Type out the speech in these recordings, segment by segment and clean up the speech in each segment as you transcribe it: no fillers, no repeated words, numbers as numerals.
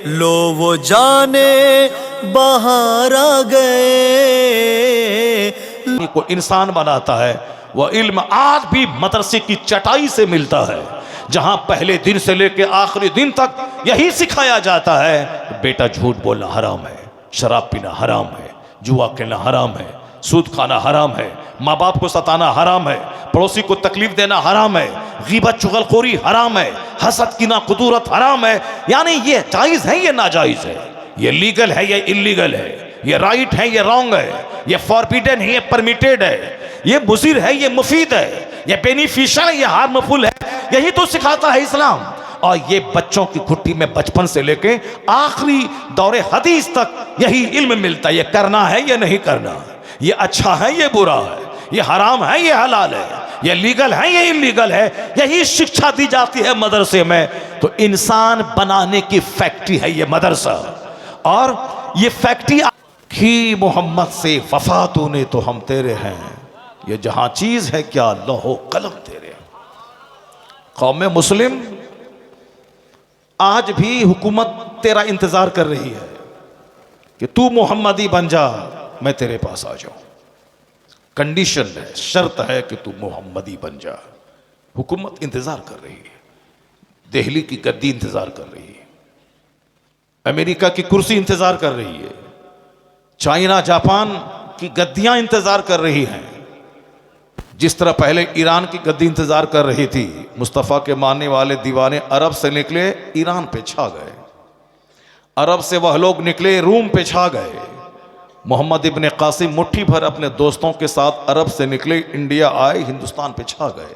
लो वो जाने बाहर आ गए। को इंसान बनाता है वह इल्म आज भी मदरसे की चटाई से मिलता है, जहां पहले दिन से लेकर आखिरी दिन तक यही सिखाया जाता है बेटा झूठ बोलना हराम है, शराब पीना हराम है, जुआ खेलना हराम है, सूद खाना हराम है, माँ बाप को सताना हराम है, पड़ोसी को तकलीफ देना हराम है, गीबत चुगलखोरी हराम है, हसद कीना कुदूरत हराम है। यानी ये जायज़ है, ये नाजायज़ है, ये लीगल है, ये इलीगल है, ये राइट है, ये रॉन्ग है, ये फॉरबिडन है, ये परमिटेड है, ये मुज़िर है, ये मुफीद है, ये बेनिफिशियल है, ये हार्मफुल है। यही तो सिखाता है इस्लाम। और ये बच्चों की घुट्टी में बचपन से लेके आखिरी दौरे हदीस तक यही इल्म मिलता है, ये करना है, ये नहीं करना, ये अच्छा है, ये बुरा है, ये हराम है, ये हलाल है, ये लीगल है, ये इलीगल है। यही शिक्षा दी जाती है मदरसे में। तो इंसान बनाने की फैक्ट्री है ये मदरसा। और ये फैक्ट्री ही मोहम्मद से वफा तूने तो हम तेरे हैं, ये जहां चीज है क्या लौहो कलम तेरे। कौम मुस्लिम आज भी हुकूमत तेरा इंतजार कर रही है कि तू मोहम्मदी बन जा, मैं तेरे पास आ जाऊं। कंडीशन है, शर्त है कि तू मोहम्मदी बन जा। हुकूमत इंतजार कर रही है, दिल्ली की गद्दी इंतजार कर रही है, अमेरिका की कुर्सी इंतजार कर रही है, चाइना जापान की गद्दियां इंतजार कर रही हैं। जिस तरह पहले ईरान की गद्दी इंतजार कर रही थी, मुस्तफ़ा के मानने वाले दीवाने अरब से निकले ईरान पे छा गए, अरब से वह लोग निकले रूम पे छा गए। मोहम्मद इब्ने कासिम मुट्ठी भर अपने दोस्तों के साथ अरब से निकले, इंडिया आए, हिंदुस्तान पे छा गए।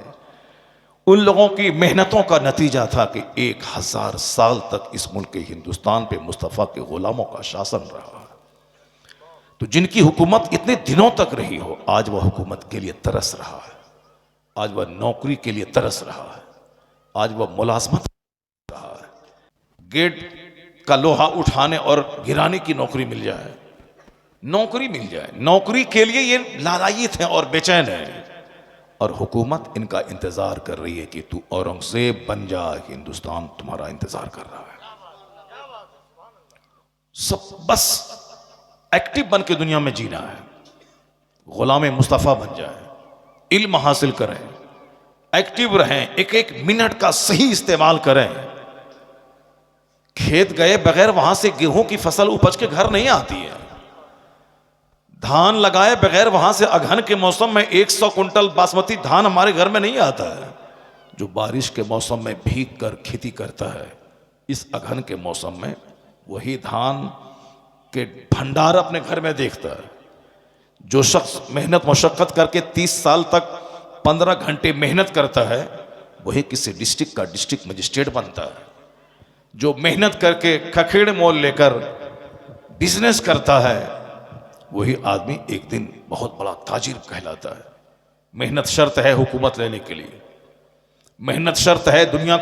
उन लोगों की मेहनतों का नतीजा था कि 1000 साल तक इस मुल्क हिंदुस्तान पे मुस्तफ़ा के गुलामों का शासन रहा। तो जिनकी हुकूमत इतने दिनों तक रही हो, आज वह हुकूमत के लिए तरस रहा है, आज वह नौकरी के लिए तरस रहा है, आज वह मुलाजमत रहा है। गेट का लोहा उठाने और गिराने की नौकरी मिल जाए, नौकरी मिल जाए, नौकरी के लिए ये लालायित हैं और बेचैन हैं। और हुकूमत इनका इंतजार कर रही है कि तू औरंगजेब बन जा, हिंदुस्तान तुम्हारा इंतजार कर रहा है। सब बस एक्टिव बन के दुनिया में जीना है, गुलाम मुस्तफ़ा बन जाए, इल्म हासिल करें, एक्टिव रहें, एक एक मिनट का सही इस्तेमाल करें। खेत गए बगैर वहां से गेहूं की फसल उपज के घर नहीं आती है, धान लगाए बगैर वहां से अगहन के मौसम में 100 कुंटल बासमती धान हमारे घर में नहीं आता है। जो बारिश के मौसम में भीग कर खेती करता है, इस अगहन के मौसम में वही धान के भंडार अपने घर में देखता है। जो शख्स मेहनत मशक्कत करके 30 साल तक 15 घंटे मेहनत करता है, वही किसी डिस्ट्रिक्ट का डिस्ट्रिक्ट मजिस्ट्रेट बनता है। जो मेहनत करके खखेड़ मोल लेकर बिजनेस करता है, वही आदमी एक दिन बहुत बड़ा ताजिर कहलाता है। मेहनत शर्त है हुकूमत लेने के लिए, मेहनत शर्त है दुनिया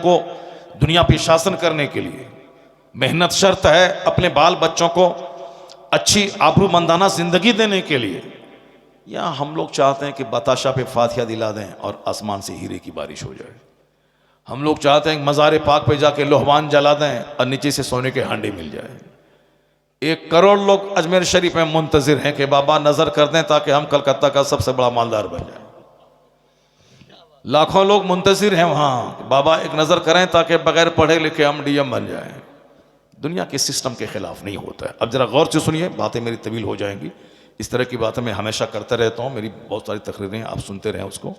पे शासन करने के लिए, मेहनत शर्त है अपने बाल बच्चों को अच्छी आबरूमंदाना जिंदगी देने के लिए। या हम लोग चाहते हैं कि बताशा पे फातिहा दिला दें और आसमान से हीरे की बारिश हो जाए। हम लोग चाहते हैं कि मज़ार पाक पे जाके लोहवान जला दें और नीचे से सोने के हांडे मिल जाए। 1 करोड़ लोग अजमेर शरीफ में मुंतजिर हैं कि बाबा नजर कर दें ताकि हम कलकत्ता का सबसे बड़ा मालदार बन जाए। लाखों लोग मुंतजिर हैं वहां, बाबा एक नजर करें ताकि बगैर पढ़े लिखे हम डीएम बन जाएं। दुनिया के सिस्टम के खिलाफ नहीं होता है। अब जरा गौर से सुनिए, बातें मेरी तवील हो जाएंगी। इस तरह की बातें मैं हमेशा करता रहता हूँ, मेरी बहुत सारी तकरीरें आप सुनते रहें उसको।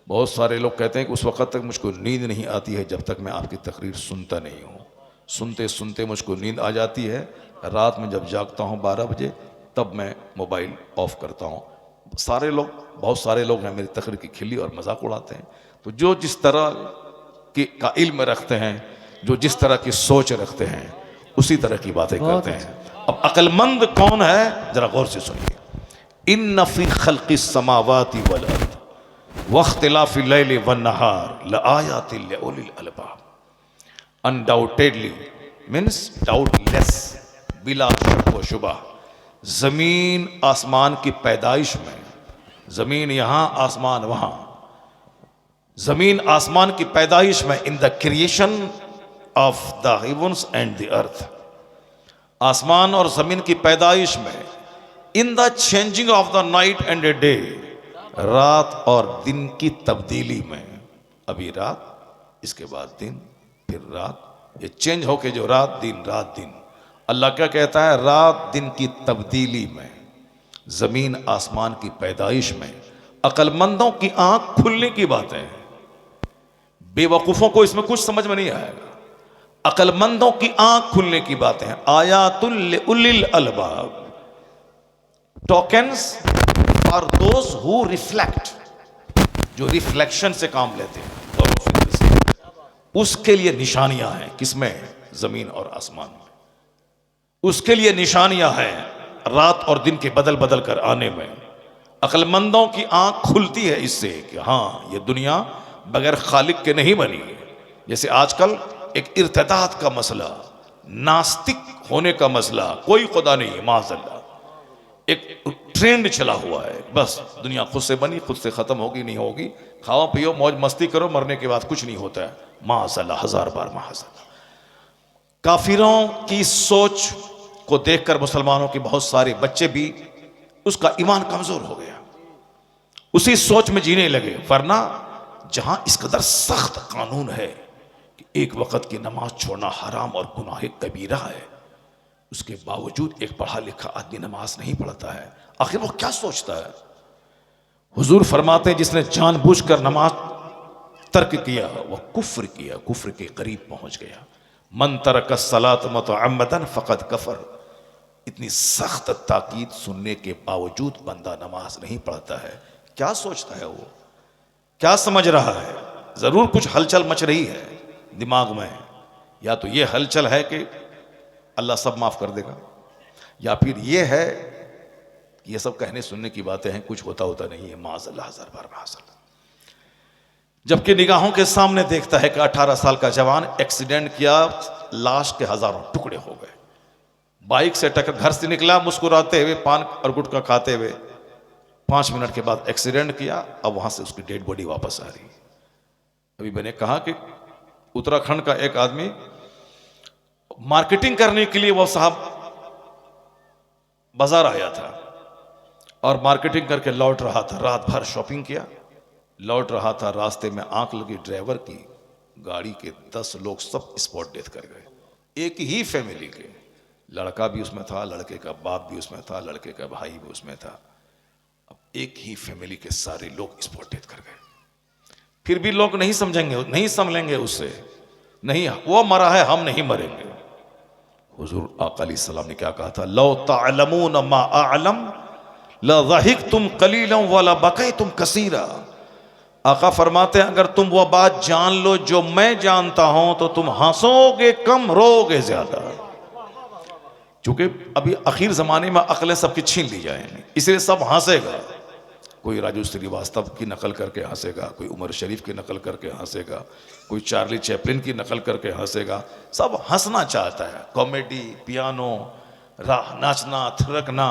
बहुत सारे लोग कहते हैं कि उस वक्त तक मुझको नींद नहीं आती है जब तक मैं आपकी तकरीर सुनता नहीं हूँ। सुनते सुनते मुझको नींद आ जाती है। रात में जब जागता हूँ 12 बजे, तब मैं मोबाइल ऑफ करता हूँ। बहुत सारे लोग हैं मेरी तकरीर की खिल्ली और मजाक उड़ाते हैं। तो जो जिस तरह का इल्म रखते हैं, जो जिस तरह की सोच रखते हैं, उसी तरह की बातें करते हैं। अब अक्लमंद कौन है, जरा गौर से सुनिए। इन्न फी खल्क़िस समावाति वल अर्द वख्तिलाफ़िल लैलि वन नहार लआयातिल लिउलिल अलबाब। अनडाउटेडली मीन्स डाउटलेस, बिला शक व शुबा, जमीन आसमान की पैदाइश में, जमीन यहाँ आसमान वहाँ, जमीन आसमान की पैदाइश में, in the creation of the heavens and the earth, आसमान और जमीन की पैदाइश में, in the changing of the night and a day, रात और दिन की तब्दीली में। अभी रात, इसके बाद दिन, फिर रात, ये चेंज होके जो रात दिन। अल्लाह क्या कहता है? रात दिन की तब्दीली में, जमीन आसमान की पैदाइश में, अक्लमंदों की आंख खुलने की बातें हैं। बेवकूफों को इसमें कुछ समझ में नहीं आएगा। अक्लमंदों की आंख खुलने की बातें हैं। आयातुल लिउलिल अलबाब, tokens for those who reflect, जो रिफ्लेक्शन से काम लेते हैं, उसके लिए निशानियां हैं। किसमें? जमीन और आसमान में। उसके लिए निशानियां हैं रात और दिन के बदल बदल कर आने में। अक्लमंदों की आंख खुलती है इससे कि हाँ, ये दुनिया बगैर खालिक के नहीं बनी है। जैसे आजकल एक इर्तिदाद का मसला, नास्तिक होने का मसला, कोई खुदा नहीं, माज़अल्लाह, एक ट्रेंड चला हुआ है। बस दुनिया खुद से बनी, खुद से खत्म होगी, नहीं होगी, खाओ पियो मौज मस्ती करो, मरने के बाद कुछ नहीं होता है। माज़अल्लाह, हजार बार माज़अल्लाह। काफिरों की सोच को देखकर मुसलमानों के बहुत सारे बच्चे भी, उसका ईमान कमजोर हो गया, उसी सोच में जीने लगे। वरना जहां इस कदर सख्त कानून है कि एक वक्त की नमाज छोड़ना हराम और गुनाह कबीरा है, उसके बावजूद एक पढ़ा लिखा आदमी नमाज नहीं पढ़ता है। आखिर वो क्या सोचता है? हुजूर फरमाते हैं, जिसने जानबूझकर नमाज तर्क किया वह कुफ्र किया, कुफ्र के करीब पहुंच गया। मन तरक सलात मुतअम्मदन फक़द कफर। इतनी सख्त ताकीद सुनने के बावजूद बंदा नमाज नहीं पढ़ता है। क्या सोचता है वो? क्या समझ रहा है? जरूर कुछ हलचल मच रही है दिमाग में। या तो ये हलचल है कि अल्लाह सब माफ कर देगा, या फिर ये है कि ये सब कहने सुनने की बातें हैं, कुछ होता नहीं है। माज़अल्लाह, हजार बार माज़अल्लाह। जबकि निगाहों के सामने देखता है कि 18 साल का जवान एक्सीडेंट किया, लाश के हजारों टुकड़े हो गए, बाइक से टक्कर, घर से निकला मुस्कुराते हुए, पान और गुटखा खाते हुए, 5 मिनट के बाद एक्सीडेंट किया। अब वहां से उसकी डेड बॉडी वापस आ रही। अभी मैंने कहा कि उत्तराखंड का एक आदमी मार्केटिंग करने के लिए, वो साहब बाजार आया था और मार्केटिंग करके लौट रहा था। रात भर शॉपिंग किया, लौट रहा था, रास्ते में आंख लगी ड्राइवर की, गाड़ी के 10 लोग सब स्पॉट डेथ कर गए। एक ही फैमिली के, लड़का भी उसमें था, लड़के का बाप भी उसमें था, लड़के का भाई भी उसमें था। अब एक ही फैमिली के सारे लोग स्पॉट डेथ कर गए। फिर भी लोग नहीं समझेंगे, नहीं समझेंगे उससे, नहीं वो मरा है, हम नहीं मरेंगे। हुजूर आका अलैहिस्सलाम ने क्या कहा था? लौ तअलमून मा अअलम लज़हिकतुम कलीलन व लबकैतुम कसीरा। आका फरमाते हैं, अगर तुम वो बात जान लो जो मैं जानता हूं तो तुम हंसोगे कम, रोगे ज्यादा। क्योंकि अभी आखिर जमाने में अकलें सबकी छीन ली जाएंगी, इसलिए सब हंसेगा। कोई राजू श्रीवास्तव की नकल करके हंसेगा, कोई उमर शरीफ की नकल करके हंसेगा, कोई चार्ली चैपलिन की नकल करके हंसेगा। सब हंसना चाहता है, कॉमेडी, पियानो, राह नाचना, थिरकना,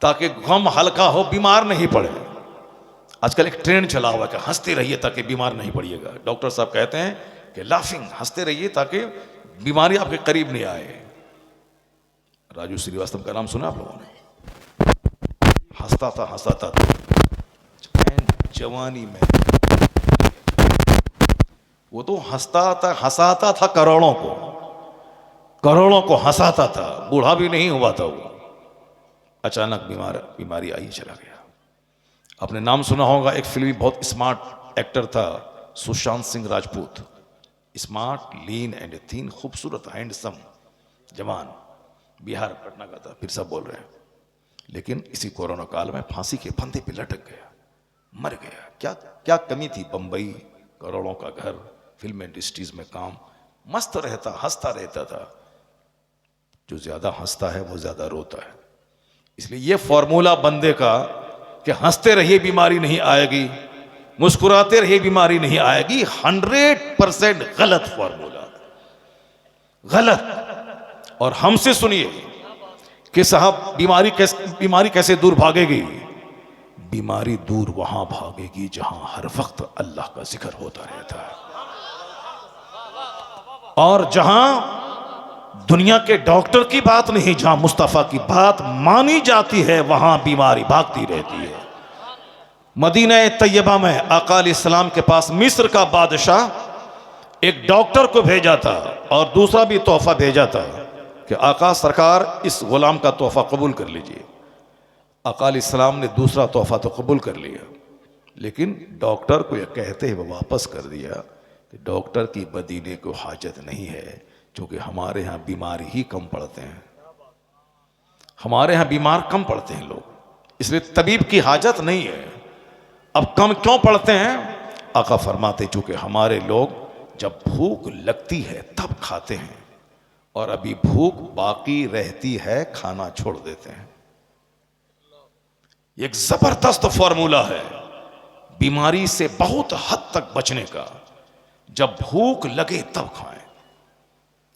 ताकि गम हल्का हो, बीमार नहीं पड़े। आजकल एक ट्रेंड चला हुआ है कि हंसते रहिए ताकि बीमार नहीं पड़िएगा। डॉक्टर साहब कहते हैं कि लाफिंग, हंसते रहिए ताकि बीमारी आपके करीब नहीं आए। राजू श्रीवास्तव का नाम सुना आप लोगों ने? हंसता था जवानी में, वो तो हंसाता था करोड़ों को हंसाता था, बूढ़ा भी नहीं हुआ था वो। अचानक बीमारी आई, चला गया। आपने नाम सुना होगा, एक फिल्मी बहुत स्मार्ट एक्टर था, Sushant Singh Rajput. Smart, lean and थीन, खूबसूरत, हैंडसम जवान, बिहार पटना का था। फिर सब बोल रहे हैं, लेकिन इसी कोरोना काल में फांसी के फंदे पे लटक गया, मर गया। क्या कमी थी? बंबई, करोड़ों का घर, फिल्म इंडस्ट्रीज में काम, मस्त रहता, हंसता रहता था। जो ज्यादा हंसता है वो ज्यादा रोता है। इसलिए ये फॉर्मूला बंदे का कि हंसते रहिए बीमारी नहीं आएगी, मुस्कुराते रहिए बीमारी नहीं आएगी, 100% गलत फॉर्मूला, गलत। और हमसे सुनिए कि साहब बीमारी कैसे दूर भागेगी? बीमारी दूर वहां भागेगी जहां हर वक्त अल्लाह का जिक्र होता रहता है, और जहां दुनिया के डॉक्टर की बात नहीं, जहां मुस्तफ़ा की बात मानी जाती है वहां बीमारी भागती रहती है। मदीना तैयबा में आका अलैहिस्सलाम के पास मिस्र का बादशाह एक डॉक्टर को भेजा था और दूसरा भी तोहफा भेजा था कि आका सरकार इस गुलाम का तोहफा कबूल कर लीजिए। आका अलैहिस्सलाम ने दूसरा तोहफा तो कबूल कर लिया, लेकिन डॉक्टर को यह कहते हुए वापस कर दिया कि डॉक्टर की मदीने को हाजत नहीं है, क्योंकि हमारे यहाँ बीमार ही कम पड़ते हैं, हमारे यहाँ बीमार कम पड़ते हैं लोग, इसलिए तबीब की हाजत नहीं है। अब कम क्यों पड़ते हैं? आका फरमाते चूंकि हमारे लोग जब भूख लगती है तब खाते हैं, और अभी भूख बाकी रहती है खाना छोड़ देते हैं। एक जबरदस्त फॉर्मूला है बीमारी से बहुत हद तक बचने का। जब भूख लगे तब खाएं।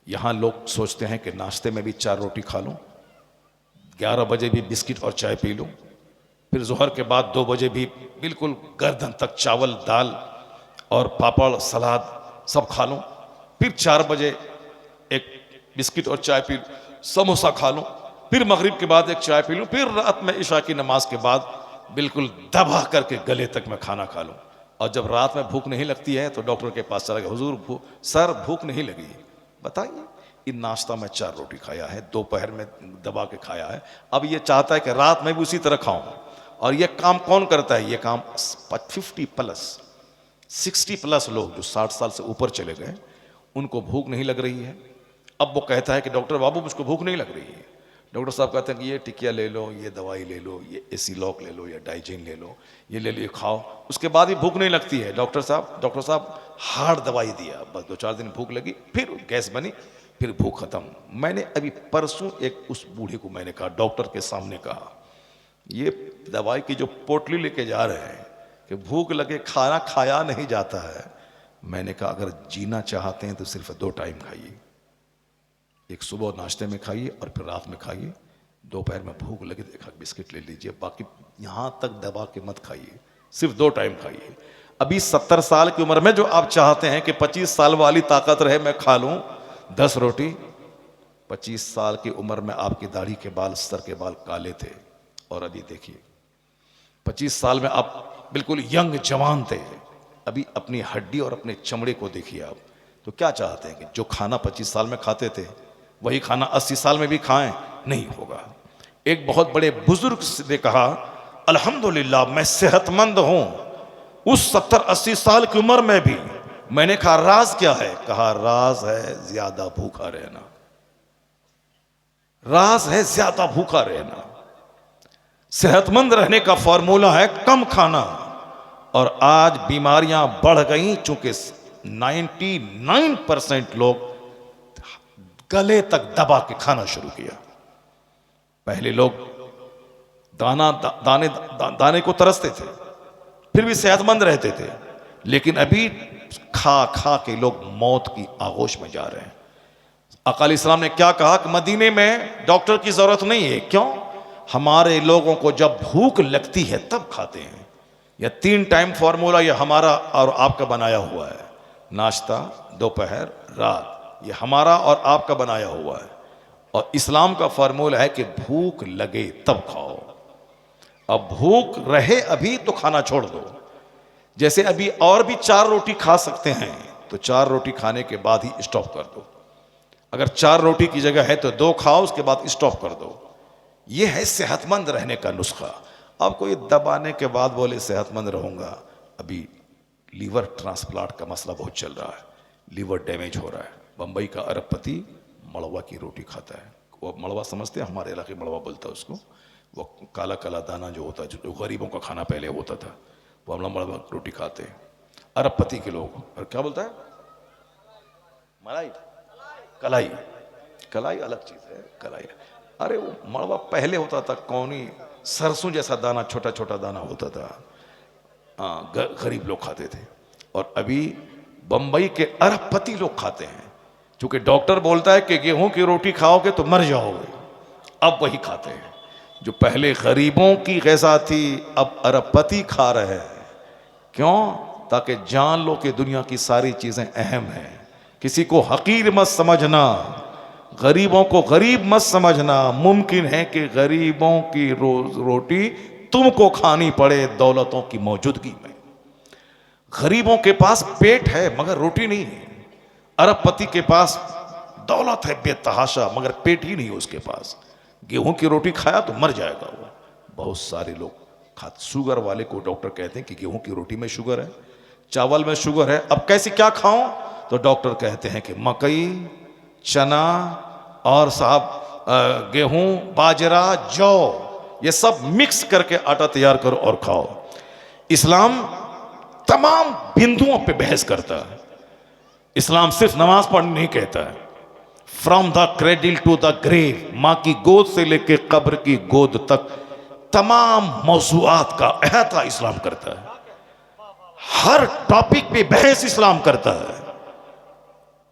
यहां लोग सोचते हैं कि नाश्ते में भी 4 रोटी खा लूं, 11 बजे भी बिस्किट और चाय पी लूं, फिर जोहर के बाद 2 बजे भी बिल्कुल गर्दन तक चावल दाल और पापड़ सलाद सब खा लूं, फिर 4 बजे एक बिस्किट और चाय पी लूं, समोसा खा लूं, फिर मगरिब के बाद एक चाय पी लूं, फिर रात में इशा की नमाज के बाद बिल्कुल दबा करके गले तक मैं खाना खा लूं। और जब रात में भूख नहीं लगती है तो डॉक्टर के पास चला गया, हुजूर सर भूख नहीं लगी। बताइए, इन नाश्ता में 4 रोटी खाया है, दोपहर में दबा के खाया है, अब ये चाहता है कि रात में भी उसी तरह खाऊं। और ये काम कौन करता है? ये काम 50 प्लस 60 प्लस लोग जो 60 साल से ऊपर चले गए, उनको भूख नहीं लग रही है। अब वो कहता है कि डॉक्टर बाबू मुझको भूख नहीं लग रही है। डॉक्टर साहब कहते हैं कि ये टिकिया ले लो, ये दवाई ले लो, ये एसिलॉक ले लो, या डाइजिन ले लो, ये ले लो, ये खाओ, उसके बाद भी भूख नहीं लगती है। डॉक्टर साहब हार्ड दवाई दिया, बस 2-4 दिन भूख लगी, फिर गैस बनी, फिर भूख खत्म। मैंने अभी परसों एक उस बूढ़े को मैंने कहा, डॉक्टर के सामने कहा, ये दवाई की जो पोटली लेके जा रहे हैं कि भूख लगे खाना खाया नहीं जाता है। मैंने कहा अगर जीना चाहते हैं तो सिर्फ 2 टाइम खाइए, एक सुबह नाश्ते में खाइए और फिर रात में खाइए। दोपहर में भूख लगे तो 1 बिस्किट ले लीजिए, बाकी यहां तक दबा के मत खाइए, सिर्फ 2 टाइम खाइए। अभी 70 साल की उम्र में जो आप चाहते हैं कि 25 साल वाली ताकत रहे, मैं खा लूं 10 रोटी, 25 साल की उम्र में आपकी दाढ़ी के बाल, सर के बाल काले थे, और अभी देखिए 25 साल में आप बिल्कुल यंग जवान थे, अभी अपनी हड्डी और अपने चमड़े को देखिए आप। तो क्या चाहते हैं कि जो खाना 25 साल में खाते थे वही खाना 80 साल में भी खाएं? नहीं होगा। एक बहुत बड़े बुजुर्ग ने कहा, अल्हम्दुलिल्लाह मैं सेहतमंद हूं उस 70-80 साल की उम्र में भी। मैंने कहा राज क्या है? कहा राज है ज्यादा भूखा रहना, राज है ज्यादा भूखा रहना। सेहतमंद रहने का फॉर्मूला है कम खाना। और आज बीमारियां बढ़ गई, चूंकि 99% लोग गले तक दबा के खाना शुरू किया। पहले लोग दाने को तरसते थे, फिर भी सेहतमंद रहते थे, लेकिन अभी खा खा के लोग मौत की आगोश में जा रहे हैं। आका अलैहिस्सलाम ने क्या कहा कि मदीने में डॉक्टर की जरूरत नहीं है। क्यों? हमारे लोगों को जब भूख लगती है तब खाते हैं। यह 3 टाइम फॉर्मूला यह हमारा और आपका बनाया हुआ है, नाश्ता, दोपहर, रात, ये हमारा और आपका बनाया हुआ है। और इस्लाम का फॉर्मूला है कि भूख लगे तब खाओ। अब भूख रहे अभी तो खाना छोड़ दो। जैसे अभी और भी 4 रोटी खा सकते हैं तो 4 रोटी खाने के बाद ही स्टॉप कर दो। अगर 4 रोटी की जगह है तो 2 खाओ, उसके बाद स्टॉप कर दो। यह है सेहतमंद रहने का नुस्खा। अब कोई दबाने के बाद बोले सेहतमंद रहूंगा। अभी लीवर ट्रांसप्लांट का मसला बहुत चल रहा है, लीवर डैमेज हो रहा है। बंबई का अरबपति मड़वा की रोटी खाता है। वो मड़वा समझते हैं, हमारे इलाके मड़वा बोलता है उसको। वो काला काला दाना जो होता है, जो गरीबों का खाना पहले होता था, वो हम लोग मड़वा रोटी खाते हैं अरबपति के लोग। और क्या बोलता है? मलाई, कलाई। कलाई अलग चीज है, कलाई। अरे वो मड़वा पहले होता था, कौनी सरसों जैसा दाना, छोटा छोटा दाना होता था। गरीब लोग खाते थे। और अभी बंबई के अरबपति लोग खाते हैं, क्योंकि डॉक्टर बोलता है कि गेहूं की रोटी खाओगे तो मर जाओगे। अब वही खाते हैं जो पहले गरीबों की ग़िज़ा थी, अब अरबपति खा रहे हैं। क्यों? ताकि जान लो कि दुनिया की सारी चीजें अहम हैं। किसी को हकीर मत समझना। गरीबों को गरीब मत समझना। मुमकिन है कि गरीबों की रोज रोटी तुमको खानी पड़े दौलतों की मौजूदगी में। गरीबों के पास पेट है मगर रोटी नहीं है। अरबपति के पास दौलत है बेतहाशा मगर पेट ही नहीं है उसके पास। गेहूं की रोटी खाया तो मर जाएगा वो। बहुत सारे लोग खाते। शुगर वाले को डॉक्टर कहते हैं कि गेहूं की रोटी में शुगर है, चावल में शुगर है, अब कैसे क्या खाऊं? तो डॉक्टर कहते हैं कि मकई, चना और साहब गेहूं, बाजरा, जौ, ये सब मिक्स करके आटा तैयार करो और खाओ। इस्लाम तमाम बिंदुओं पे बहस करता है। इस्लाम सिर्फ नमाज पढ़ने नहीं कहता है। From the cradle to the grave, मां की गोद से लेके कब्र की गोद तक तमाम मौजूआत का अहता इस्लाम करता है। हर टॉपिक पे बहस इस्लाम करता है।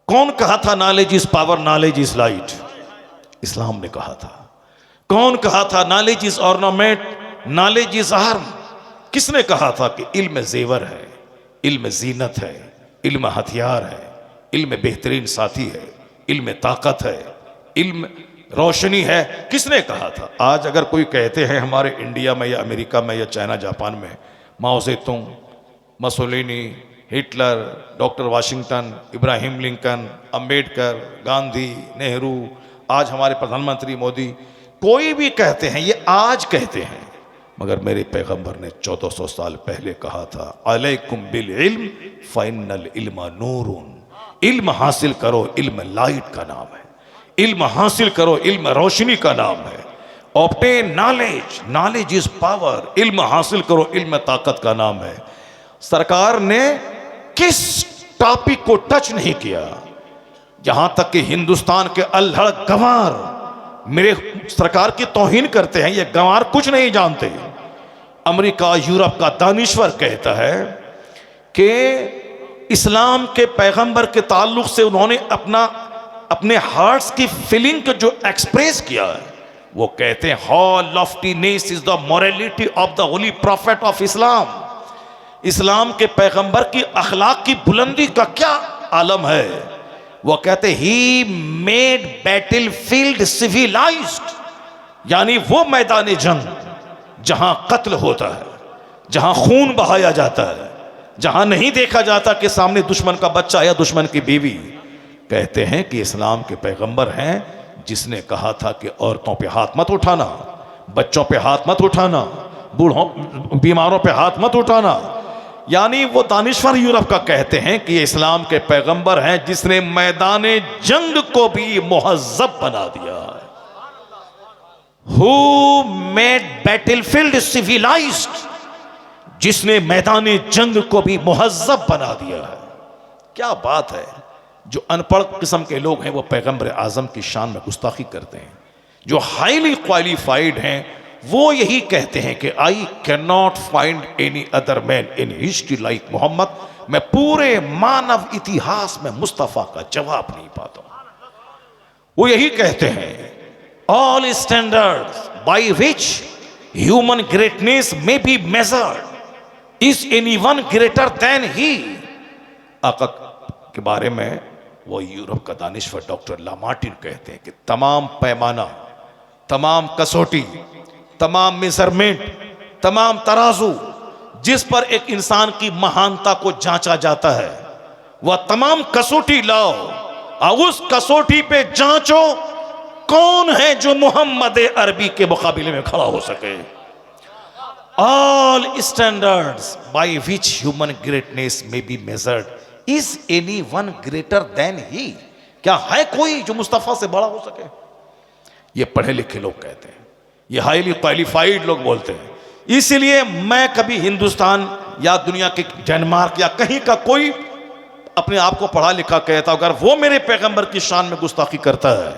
कौन कहा था knowledge is power, knowledge is light? इस्लाम ने कहा था। कौन कहा था knowledge is ornament, knowledge is arm? किसने कहा था कि इल्म जेवर है, इल्म जीनत है, इल्म हथियार है, इल्म बेहतरीन साथी है, इल्म ताकत है, इल्म रोशनी है? किसने कहा था? आज अगर कोई कहते हैं हमारे इंडिया में या अमेरिका में या चाइना जापान में Mao Tsetung, Mussolini, Hitler, doctor Washington, Abraham Lincoln, Ambedkar, Gandhi, Nehru, आज हमारे प्रधानमंत्री मोदी, कोई भी कहते हैं, ये आज कहते हैं, मगर मेरे पैगंबर ने 1400 साल पहले कहा था अलैकुम बिल इल्म फ़इन्नल इल्म नूरुन। इल्म हासिल करो, इल्म लाइट का नाम है। इल्म हासिल करो, इल्म रोशनी का नाम है। Obtain knowledge, knowledge is power. इल्म हासिल करो, इल्म ताकत का नाम है। सरकार ने किस टॉपिक को टच नहीं किया? यहां तक कि हिंदुस्तान के अल्हड़ गंवार मेरे सरकार की तौहीन करते हैं। ये गंवार कुछ नहीं जानते। अमेरिका, यूरोप का दानिश्वर कहता है कि इस्लाम के पैगंबर के ताल्लुक से उन्होंने अपने हार्ट्स की फीलिंग को जो एक्सप्रेस किया है, वो कहते हैं how loftiness is the morality of the holy prophet of Islam. इस्लाम के पैगंबर की अखलाक की बुलंदी का क्या आलम है। वो कहते he made battle field civilised, यानी वो मैदान जंग जहां कत्ल होता है, जहां खून बहाया जाता है, जहां नहीं देखा जाता कि सामने दुश्मन का बच्चा या दुश्मन की बीवी। कहते हैं कि इस्लाम के पैगंबर हैं जिसने कहा था कि औरतों पे हाथ मत उठाना, बच्चों पे हाथ मत उठाना, बूढ़ों बीमारों पे हाथ मत उठाना। यानी वो दानिश्वर यूरोप का कहते हैं कि ये इस्लाम के पैगंबर हैं जिसने मैदान जंग को भी मुहज्जब बना दिया है। Who made battlefield civilized, जिसने मैदान जंग को भी मुहज्जब बना दिया है। क्या बात है। जो अनपढ़ किस्म के लोग हैं वो पैगंबर आजम की शान में गुस्ताखी करते हैं। जो हाईली क्वालिफाइड हैं वो यही कहते हैं कि I can not find any other man in history like Muhammad. मैं पूरे मानव इतिहास में मुस्तफा का जवाब नहीं पाता। वो यही कहते हैं all standards by which human greatness may be measured is anyone greater than he. आका के बारे में वो यूरोप का दानिश्वर डॉक्टर लामार्टिन कहते हैं कि तमाम पैमाना, तमाम कसौटी, तमाम मेजरमेंट, तमाम तराजू जिस पर एक इंसान की महानता को जांचा जाता है, वह तमाम कसौटी लाओ और उस कसौटी पे जांचो कौन है जो मोहम्मद अरबी के मुकाबले में खड़ा हो सके। All standards by which human greatness may be measured is anyone greater than he. क्या है कोई जो मुस्तफा से बड़ा हो सके? ये पढ़े लिखे लोग कहते हैं, ये हाईली क्वालिफाइड लोग बोलते हैं। इसलिए मैं कभी हिंदुस्तान या दुनिया के डेनमार्क या कहीं का कोई अपने आप को पढ़ा लिखा कहता, अगर वो मेरे पैगंबर की शान में गुस्ताखी करता है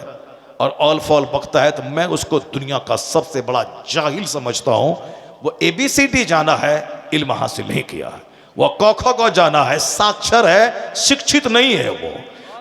और ऑल फॉल बकता है तो मैं उसको दुनिया का सबसे बड़ा जाहिल समझता हूं। वो ABCD जाना है, इल्म हासिल नहीं किया है। वो क ख ग जाना है, साक्षर है, शिक्षित नहीं है। वो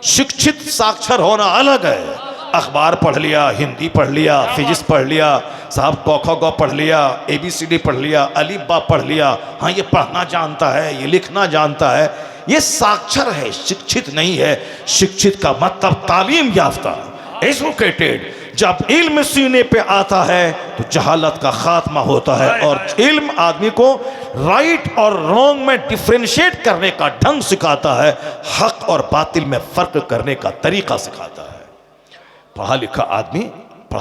शिक्षित साक्षर होना अलग है। अखबार पढ़ लिया, हिंदी पढ़ लिया, फिजिक्स पढ़ लिया, साहब क ख ग पढ़ लिया, ABCD पढ़ लिया, अलिफ बा पढ़ लिया, हाँ ये पढ़ना जानता है, ये लिखना जानता है, ये साक्षर है, शिक्षित नहीं है। शिक्षित का मतलब तालीम याफ्ता, एजुकेटेड। जब इल्म सीने पे आता है तो जहालत का खात्मा होता है, और इल्म आदमी को राइट और रॉन्ग में डिफरेंशिएट करने का ढंग सिखाता है, हक और बातिल में फर्क करने का तरीका सिखाता है। पढ़ा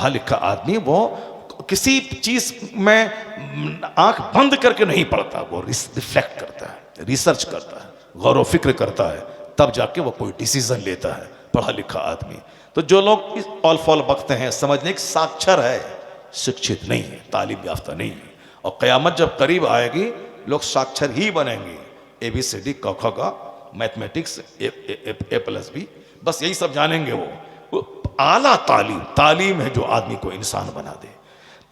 लिखा आदमी वो किसी चीज में आंख बंद करके नहीं पढ़ता, वो रिफ्लेक्ट करता है, रिसर्च करता है, गौर व फिक्र करता है, तब जाके वो कोई डिसीजन लेता है पढ़ा लिखा आदमी। तो जो लोग इस ऑल फॉल बकते हैं, समझने की साक्षर है, शिक्षित नहीं है, तालीम याफ्ता नहीं है, और क़यामत जब करीब आएगी लोग साक्षर ही बनेंगे। ABCD क ख ग, मैथमेटिक्स, A+B, बस यही सब जानेंगे। वो आला तालीम है जो आदमी को इंसान बना दे।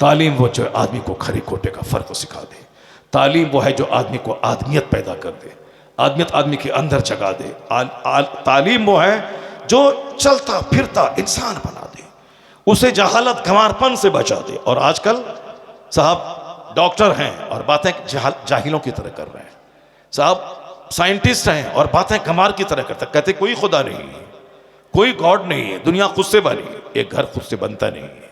तालीम वो जो आदमी को खरी खोटे का फर्क सिखा दे। तालीम वो है जो आदमी को आदमियत पैदा कर दे, आदमियत आदमी के अंदर जगा दे। तालीम वो है जो चलता फिरता इंसान बना दे, उसे जहालत गंवारपन से बचा दे। और आजकल साहब डॉक्टर हैं और बातें जाहिलों की तरह कर रहे हैं, साहब साइंटिस्ट हैं और बातें गंवार की तरह करते, कहते कोई खुदा नहीं है, कोई गॉड नहीं है, दुनिया खुद से बनी, एक घर खुद से बनता नहीं है,